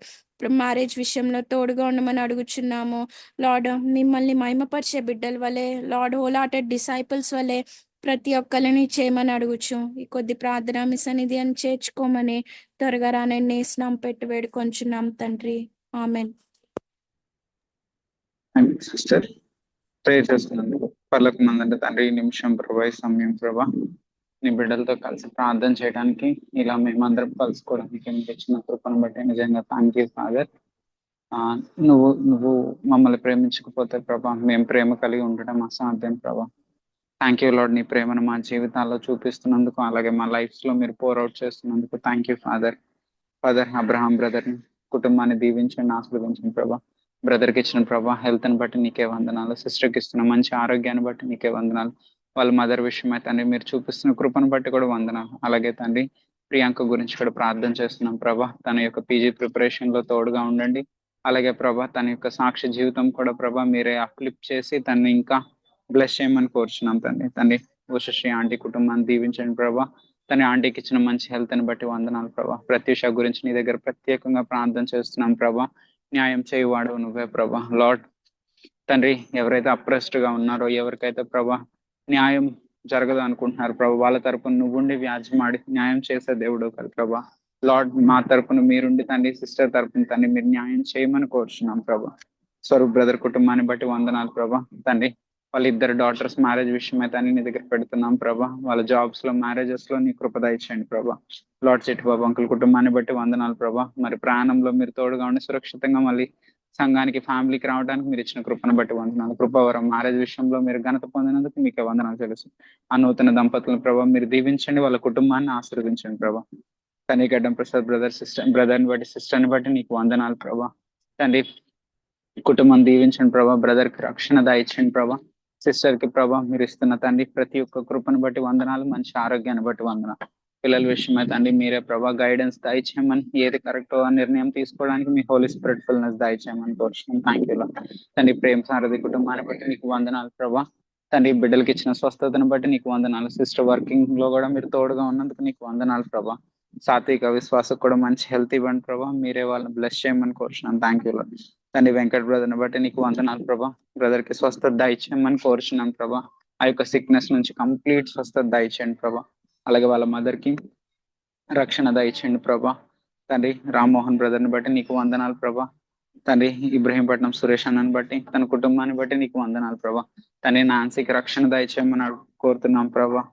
మ్యారేజ్ విషయంలో తోడుగా ఉండమని అడుగుచున్నాము. లార్డ్ మిమ్మల్ని మహిమపరిచే బిడ్డల వలె లార్డ్ హోల్ హార్టెడ్ డిసైపుల్స్ వలె ప్రతి ఒక్కరిని చేయమని అడుగుచు ఈ కొద్ది ప్రార్థన మీ సన్నిధి అని చేర్చుకోమని త్వరగా రానని నేస్నాం పెట్టి వేడుకొంచున్నాం తండ్రి. ఆమెన్. సిస్టర్ ప్రేయర్ చేస్తున్నాను. పర్లకు మందంటే తండ్రి, ఈ నిమిషం ప్రభా, ఈ సమయం ప్రభా నీ బిడ్డలతో కలిసి ప్రార్థన చేయడానికి, ఇలా మేమందరం కలుసుకోవడానికి మీకు ఇచ్చిన కృపను బట్టి నిజంగా థ్యాంక్ యూ ఫాదర్. నువ్వు మమ్మల్ని ప్రేమించకపోతే ప్రభా మేము ప్రేమ కలిగి ఉండడం అసాధ్యం ప్రభా. థ్యాంక్ యూ లార్డ్, నీ ప్రేమను మా జీవితాల్లో చూపిస్తున్నందుకు, అలాగే మా లైఫ్స్ లో మీరు పోర్ అవుట్ చేస్తున్నందుకు thank you father. Father Abraham brother కుటుంబాన్ని దీవించండి, ఆశీర్వదించండి ప్రభా. బ్రదర్కి ఇచ్చిన ప్రభా హెల్త్ని బట్టి నీకే వందనాలు. సిస్టర్కి ఇస్తున్న మంచి ఆరోగ్యాన్ని బట్టి నీకే వందనాలు. వాళ్ళ మదర్ విషయమై తండ్రి మీరు చూపిస్తున్న కృపను బట్టి కూడా వందనాలు. అలాగే తండ్రి ప్రియాంక గురించి కూడా ప్రార్థన చేస్తున్నాం ప్రభా. తన యొక్క పీజీ ప్రిపరేషన్ లో తోడుగా ఉండండి. అలాగే ప్రభా తన యొక్క సాక్షి జీవితం కూడా ప్రభా మీరే అప్లిఫ్ట్ చేసి తను ఇంకా బ్లెస్ చేయమని కోరుచున్నాం తండ్రి. తండ్రి ఉషశ్రీ ఆంటీ కుటుంబాన్ని దీవించండి ప్రభా. తన ఆంటీకి ఇచ్చిన మంచి హెల్త్ ని బట్టి వందనాలు ప్రభా. ప్రత్యూష గురించి నీ దగ్గర ప్రత్యేకంగా ప్రార్థన చేస్తున్నాం ప్రభా. న్యాయం చేయవాడు నువ్వే ప్రభా. లార్డ్ తండ్రి ఎవరైతే అప్రెస్డ్ గా ఉన్నారో, ఎవరికైతే ప్రభా న్యాయం జరగదు అనుకుంటున్నారు ప్రభా, వాళ్ళ తరపున నువ్వుండి వ్యాజ్యమాడి న్యాయం చేసే దేవుడు కదా ప్రభా. లార్డ్ మా తరపున మీరుండి తండ్రి, సిస్టర్ తరపున తండ్రి మీరు న్యాయం చేయమని కోరుచున్నాం ప్రభా. స్వరూప్ బ్రదర్ కుటుంబాన్ని బట్టి వందనాలు ప్రభా. తండ్రి వాళ్ళ ఇద్దరు డాటర్స్ మ్యారేజ్ విషయం అయితే నీ దగ్గర పెడుతున్నాం ప్రభా. వాళ్ళ జాబ్స్ లో మ్యారేజెస్ లో నీ కృప దయచేయండి ప్రభా. లార్డ్ చెట్టు బాబు అంకుల్ కుటుంబాన్ని బట్టి వందనాలు ప్రభా. మరి ప్రయాణంలో మీరు తోడుగా ఉండి సురక్షితంగా మళ్ళీ సంఘానికి ఫ్యామిలీకి రావడానికి మీరు ఇచ్చిన కృపను బట్టి వందనాలు. కృపవరం మ్యారేజ్ విషయంలో మీరు ఘనత పొందినందుకు మీకే వందనాలు తెలుసు. ఆ నూతన దంపతులను ప్రభా మీరు దీవించండి, వాళ్ళ కుటుంబాన్ని ఆశీర్వదించండి ప్రభా. కనీగడ్డం ప్రసాద్ బ్రదర్ని బట్టి సిస్టర్ని బట్టి నీకు వందనాలు ప్రభా. తండ్రి కుటుంబం దీవించండి ప్రభా. బ్రదర్ కి రక్షణ దయచండి ప్రభా. సిస్టర్ కి ప్రభా మీరు ఇస్తున్న తండ్రి ప్రతి ఒక్క కృపను బట్టి వందనాలు, మంచి ఆరోగ్యాన్ని బట్టి వందనాలు. పిల్లల విషయమై తండ్రి మీరే ప్రభా గైడెన్స్ దయచేయమని, ఏది కరెక్టో నిర్ణయం తీసుకోవడానికి మీ హోలీ స్పిరిట్ ఫుల్నెస్ దయచేయమని కోరుచున్నాం. థ్యాంక్ యూ తండ్రి. ప్రేమ సారథి కుటుంబాన్ని బట్టి నీకు వందనాలు ప్రభా. తండ్రి బిడ్డలకి ఇచ్చిన స్వస్థతను బట్టి నీకు వందనాలు. సిస్టర్ వర్కింగ్ లో కూడా మీరు తోడుగా ఉన్నందుకు నీకు వందనాలు ప్రభా. సాత్విక విశ్వాసకు కూడా మంచి హెల్త్ ఇవ్వండి ప్రభా. మీరే వాళ్ళని బ్లెస్ చేయమని కోరుచున్నాను. థ్యాంక్ యూ తండ్రి. వెంకట్ బ్రదర్ని బట్టి నీకు వందనాలు ప్రభా. బ్రదర్ కి స్వస్థత దయచేయమని కోరుచున్నాను ప్రభా. ఆ యొక్క సిక్నెస్ నుంచి కంప్లీట్ స్వస్థత దయచేయండి ప్రభా. అలాగే వాళ్ళ మదర్ కి రక్షణ దయచేయండి ప్రభా. తండ్రి రామ్మోహన్ బ్రదర్ని బట్టి నీకు వందనాలు ప్రభా. తండ్రి ఇబ్రహీంపట్నం సురేష్ అన్నని బట్టి తన కుటుంబాన్ని బట్టి నీకు వందనాలు ప్రభా. తండ్రి నాన్సీకి రక్షణ దయచేయమని కోరుతున్నాం ప్రభా.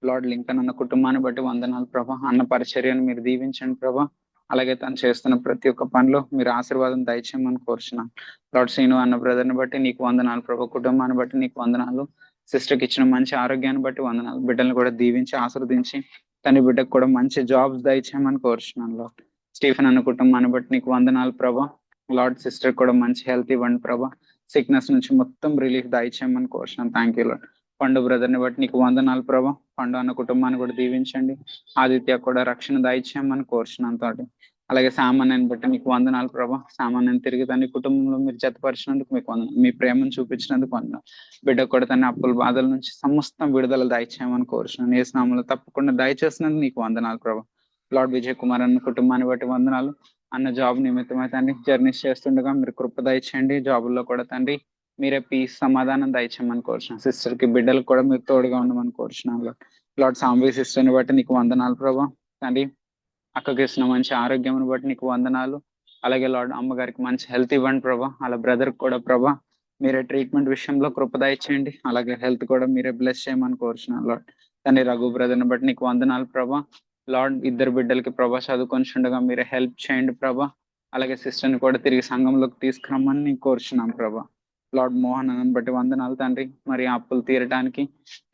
లార్డ్ లింకన్ అన్న కుటుంబాన్ని బట్టి వందనాలు ప్రభా. అన్న పరిచర్యను మీరు దీవించండి ప్రభా. అలాగే తను చేస్తున్న ప్రతి ఒక్క పనిలో మీరు ఆశీర్వాదం దయచేయమని కోరుచున్నాం. లార్డ్ శ్రీను అన్న బ్రదర్ని బట్టి నీకు వందనాలు ప్రభా. కుటుంబాన్ని బట్టి నీకు వందనాలు. సిస్టర్కి ఇచ్చిన మంచి ఆరోగ్యాన్ని బట్టి వందనాలు. బిడ్డలను కూడా దీవించి ఆశీర్వదించి తన బిడ్డకు కూడా మంచి జాబ్స్ దయచేయమని కోరుచున్నాను. లార్డ్ స్టీఫెన్ అన్న కుటుంబాన్ని బట్టి నీకు వందనాలు ప్రభా. లార్డ్ సిస్టర్ కూడా మంచి హెల్త్ ఇవ్వండి ప్రభా. సిక్నెస్ నుంచి మొత్తం రిలీఫ్ దయచేయమని కోరుచున్నాను. Thank you lord. పండు బ్రదర్ని బట్టి నీకు వందనాలు ప్రభా. పండు అన్న కుటుంబాన్ని కూడా దీవించండి. ఆదిత్య కూడా రక్షణ దయచేయమని కోరుచున్నాను తోటి. అలాగే సామాన్యాన్ని బట్టి నీకు వందనాలు ప్రభా. సామాన్యాన్ని తిరిగి తన కుటుంబంలో మీరు జతపరిచినందుకు మీకు వందనాలు. మీ ప్రేమను చూపించినందుకు వందనాలు. బిడ్డ కూడా తన అప్పుల బాధల నుంచి సమస్తం విడుదల దయచేయమని కోరుచున్నాను. ఏ స్నామంలో తప్పకుండా దయచేసినందుకు నీకు వందనాలు ప్రభా. లార్డ్ విజయ్ కుమార్ అన్న కుటుంబాన్ని బట్టి వందనాలు. అన్న జాబ్ నిమిత్తమై తండ్రి జర్నీస్ చేస్తుండగా మీరు కృప దయచేయండి. జాబుల్లో కూడా తండ్రి మీరే పీస్ సమాధానం దయచేయమని కోరుచున్నాను. సిస్టర్ కి బిడ్డలకు కూడా మీరు తోడుగా ఉండమని కోరుచున్నాను. లార్డ్ సాంబీ సిస్టర్ని బట్టి నీకు వందనాలు ప్రభా. తండ్రి అక్కకి ఇస్తున్న మంచి ఆరోగ్యం బట్టి నీకు వందనాలు. అలాగే లార్డ్ అమ్మగారికి మంచి హెల్త్ ఇవ్వండి ప్రభా. అలా బ్రదర్ కూడా ప్రభా మీరే ట్రీట్మెంట్ విషయంలో కృప దయచేయండి. అలాగే హెల్త్ కూడా మీరే బ్లెస్ చేయమని కోరుచున్నాను లార్డ్. తండ్రి రఘు బ్రదర్ని బట్టి నీకు వందనాలు ప్రభా. లార్డ్ ఇద్దరు బిడ్డలకి ప్రభా చదువుకొని ఉండగా మీరే హెల్ప్ చేయండి ప్రభా. అలాగే సిస్టర్ని కూడా తిరిగి సంఘంలోకి తీసుకురమ్మని నీకు కోరుచున్నాం ప్రభా. లార్డ్ మోహన్ అని బట్టి వందనాలు తండ్రి. మరి అప్పులు తీరడానికి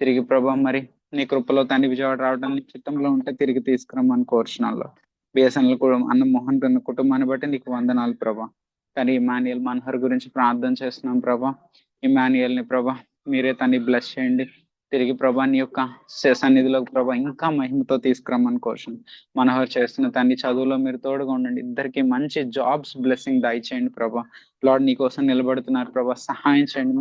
తిరిగి ప్రభా మరి నీ కృపలో తండ్రి విజయవాడ రావడానికి చిత్తంలో ఉంటే తిరిగి తీసుకురమ్మని కోరుచున్నాను. బిఎస్ఎన్ఎల్ కూడా అన్న మోహన్ కుటుంబాన్ని బట్టి నీకు వందనాలు ప్రభా. కానీ ఇమాన్యుయల్ మనోహర్ గురించి ప్రార్థన చేస్తున్నాం ప్రభా. ఇమాన్యుయల్ ని ప్రభా మీరే తన్ని బ్లెస్ చేయండి. తిరిగి ప్రభా నీ యొక్క సన్నిధిలోకి ప్రభా ఇంకా మహిమతో తీసుకురమ్మని కోరుచున్నాం. మనోహర్ చేస్తున్న తన్ని చదువులో మీరు తోడుగా ఉండండి. ఇద్దరికి మంచి జాబ్స్ బ్లెస్సింగ్ దయచేయండి ప్రభా. లార్డ్ నీ కోసం నిలబడుతున్నారు ప్రభా, సహాయం చేయండి.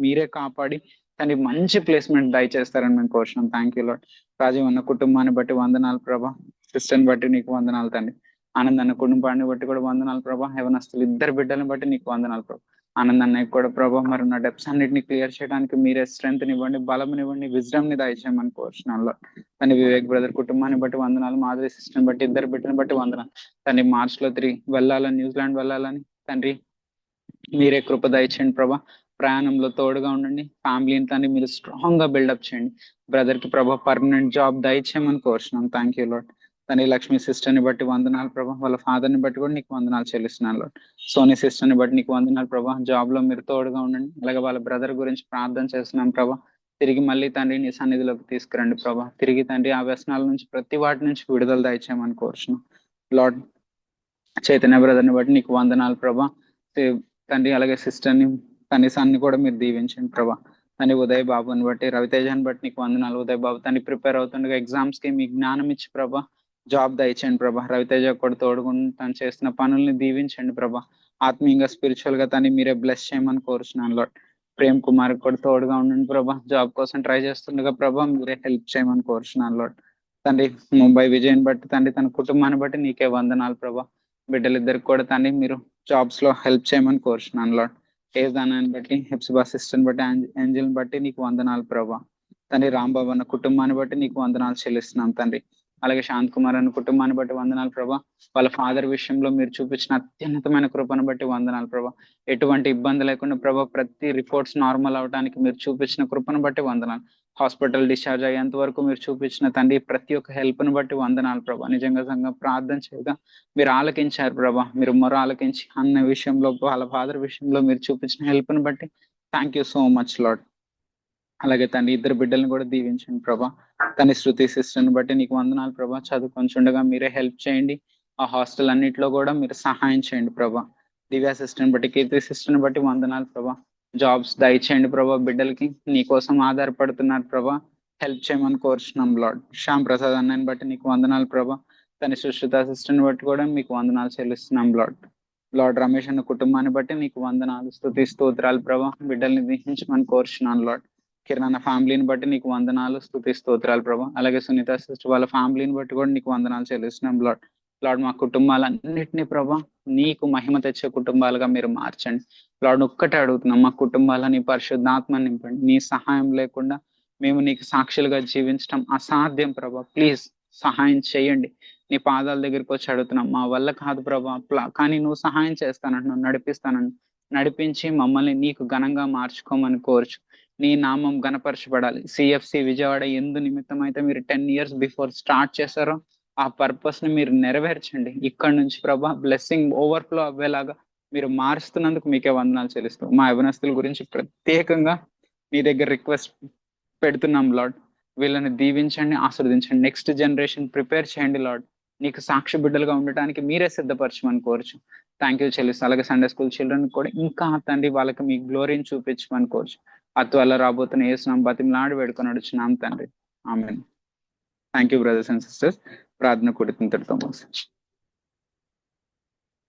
మీరే కాపాడి తనకి మంచి ప్లేస్మెంట్ దయచేస్తారని మేము కోరుచున్నాం. Thank you lord. రాజీవ్ అన్న కుటుంబాన్ని బట్టి వందనాలు ప్రభా. సిస్టర్ని బట్టి నీకు వందనాలు తండ్రి. ఆనంద్ అన్న కుటుంబాన్ని బట్టి కూడా వందనాలు ప్రభా. యవనస్తులు ఇద్దరు బిడ్డలను బట్టి నీకు వందనాలు ప్రభా. ఆనంద్ అన్నయ్య కూడా ప్రభా మరి ఉన్న డెప్స్ అన్నిటిని క్లియర్ చేయడానికి మీరే స్ట్రెంత్ నివ్వండి, బలంనివ్వండి, విజ్డమ్ ని దయచేయమని కోరుచున్నాను. తన వివేక్ బ్రదర్ కుటుంబాన్ని బట్టి వందనాలు. మాధురి సిస్టర్ని బట్టి ఇద్దరు బిడ్డని బట్టి వందనాలు. తన మార్చ్ లో తిరిగి వెళ్ళాలని, న్యూజిలాండ్ వెళ్ళాలని తండ్రి మీరే కృప దయచేయండి ప్రభా. ప్రయాణంలో తోడుగా ఉండండి. ఫ్యామిలీని తండ్రి మీరు స్ట్రాంగ్ గా బిల్డప్ చేయండి. బ్రదర్ కి ప్రభా పర్మనెంట్ జాబ్ దయచేయమని కోరుచున్నాం. Thank you lord. తన లక్ష్మి సిస్టర్ ని బట్టి వందనాలు ప్రభా. వాళ్ళ ఫాదర్ ని బట్టి కూడా నీకు వందనాలు చెల్లిస్తున్నాను లార్డ్. సోనీ సిస్టర్ ని బట్టి నీకు వందనాలు ప్రభా. జాబ్ లో మీరు తోడుగా ఉండండి. అలాగే వాళ్ళ బ్రదర్ గురించి ప్రార్థన చేస్తున్నాం ప్రభా. తిరిగి మళ్ళీ తండ్రి నీ సన్నిధిలోకి తీసుకురండి ప్రభా. తిరిగి తండ్రి ఆ వ్యసనాల నుంచి ప్రతి వాటి నుంచి విడుదల దయచేయమని కోరుచున్నాం లార్డ్. చైతన్య బ్రదర్ ని బట్టి నీకు వందనాలు ప్రభా. తండ్రి అలాగే సిస్టర్ ని తండ్రి సన్ని కూడా మీరు దీవించండి ప్రభా. తండ్రి ఉదయ్ బాబుని బట్టి, రవితేజని బట్టి నీకు వందనాలు. ఉదయ్ బాబు తండ్రి ప్రిపేర్ అవుతుండగా ఎగ్జామ్స్ కి మీ జ్ఞానం ఇచ్చి ప్రభా జాబ్ దయచేయండి ప్రభా. రవితేజ కూడా తోడుగుండి తను చేస్తున్న పనుల్ని దీవించండి ప్రభా. ఆత్మీయంగా స్పిరిచువల్ గా తను మీరే బ్లెస్ చేయమని కోరుచున్నాను లార్డ్. ప్రేమ్ కుమార్ కూడా తోడుగా ఉండండి ప్రభా. జాబ్ కోసం ట్రై చేస్తుండగా ప్రభా మీరే హెల్ప్ చేయమని కోరుచున్నాను లార్డ్. తండ్రి ముంబై విజయని బట్టి తండ్రి తన కుటుంబాన్ని బట్టి నీకే వందనాలు ప్రభా. బిడ్డలిద్దరికి కూడా తండ్రి మీరు జాబ్స్ లో హెల్ప్ చేయమని కోరుచున్నాను లార్డ్. ఏదానాన్ని బట్టి, హెప్సిబా సిస్టర్ని బట్టి, ఏంజల్ని బట్టి నీకు వందనాలు ప్రభా. తండ్రి రాంబాబు అన్న కుటుంబాన్ని బట్టి నీకు వందనాలు చెల్లిస్తున్నాం తండ్రి. అలాగే శాంత్ కుమార్ అన్న కుటుంబాన్ని బట్టి వందనాలు ప్రభా. వాళ్ళ ఫాదర్ విషయంలో మీరు చూపించిన అత్యున్నతమైన కృపను బట్టి వందనాలు ప్రభా. ఎటువంటి ఇబ్బంది లేకుండా ప్రభా ప్రతి రిపోర్ట్స్ నార్మల్ అవడానికి మీరు చూపించిన కృపను బట్టి వందనాలు. హాస్పిటల్ డిశ్చార్జ్ అయ్యేంత వరకు మీరు చూపించిన తండ్రి ప్రతి ఒక్క హెల్ప్ ను బట్టి వందనాలు ప్రభా. నిజంగా సంఘం ప్రార్థన చేయగా మీరు ఆలకించారు ప్రభా. మీరు మొర ఆలకించి అన్న విషయంలో, వాళ్ళ ఫాదర్ విషయంలో మీరు చూపించిన హెల్ప్ ను బట్టి thank you so much lord. అలాగే తండ్రి ఇద్దరు బిడ్డలను కూడా దీవించండి ప్రభా. తన శృతి సిస్టర్ని బట్టి నీకు వందనాలు ప్రభా. చదువుకొంచుండగా మీరే హెల్ప్ చేయండి. ఆ హాస్టల్ అన్నిటిలో కూడా మీరు సహాయం చేయండి ప్రభా. దివ్యా సిస్టర్ని బట్టి, కీర్తి సిస్టర్ని బట్టి వందనాలు ప్రభా. జాబ్స్ దయచేయండి ప్రభా. బిడ్డలకి నీ కోసం ఆధారపడుతున్నారు ప్రభా. హెల్ప్ చేయమని కోరుచున్నాం లార్డ్. శ్యామ్ ప్రసాద్ అన్నని బట్టి నీకు వందనాలు ప్రభా. తన సుశ్రుత సిస్టర్ని బట్టి కూడా మీకు వందనాలు చెల్లిస్తున్నాం లార్డ్. లార్డ్ రమేష్ అన్న కుటుంబాన్ని బట్టి నీకు వందనాలు, స్తుతి స్తోత్రాలు ప్రభా. బిడ్డల్ని దీవించమని కోరుచున్నాను లార్డ్. కిరణ్ ఫ్యామిలీని బట్టి నీకు వందనాలు, స్తుతి స్తోత్రాలు ప్రభా. అలాగే సునీత సిస్టర్ వాళ్ళ ఫ్యామిలీని బట్టి కూడా నీకు వందనాలు చెల్లిస్తున్నాం లార్డ్. లార్డ్ మా కుటుంబాలన్నింటినీ ప్రభా నీకు మహిమ తెచ్చే కుటుంబాలుగా మీరు మార్చండి లార్డ్. ఒక్కటే అడుగుతున్నాం, మా కుటుంబాలని పరిశుద్ధాత్మ నింపండి. నీ సహాయం లేకుండా మేము నీకు సాక్షులుగా జీవించడం అసాధ్యం ప్రభా. ప్లీజ్ సహాయం చేయండి. నీ పాదాల దగ్గరికి వచ్చి అడుగుతున్నాం. మా వల్ల కాదు ప్రభా, కానీ నువ్వు సహాయం చేస్తానంటున్నావు, నడిపిస్తానంటు. నడిపించి మమ్మల్ని నీకు ఘనంగా మార్చుకోమని కోరుచు. నీ నామం గణపరచబడాలి. సిఎఫ్సి విజయవాడ ఎందు నిమిత్తం అయితే మీరు 10 years బిఫోర్ స్టార్ట్ చేశారో ఆ పర్పస్ ని మీరు నెరవేర్చండి. ఇక్కడ నుంచి ప్రభా బ్లెస్సింగ్ ఓవర్ఫ్లో అవ్వేలాగా మీరు మారుస్తున్నందుకు మీకే వందనాలు చెల్లిస్తాం. మా యవనస్తుల గురించి ప్రత్యేకంగా మీ దగ్గర రిక్వెస్ట్ పెడుతున్నాం లార్డ్. వీళ్ళని దీవించండి, ఆశీర్వదించండి. నెక్స్ట్ జనరేషన్ ప్రిపేర్ చేయండి లార్డ్. నీకు సాక్షి బిడ్డలుగా ఉండటానికి మీరే సిద్ధపరచమని కోరుచు. థ్యాంక్ యూ చెల్లిస్తాం. అలాగే సండే స్కూల్ చిల్డ్రన్ కూడా ఇంకా తండ్రి వాళ్ళకి మీ గ్లోరీని చూపించమని కోరుచు. అత్వల్ల రాబోతున్న యేసునామం బతిమలాడి వేడుకొని నడుచున్నాం తండ్రి. Amen. Thank you brothers and sisters. ప్రార్థన కూడికింతటితో ముగిస్తాం.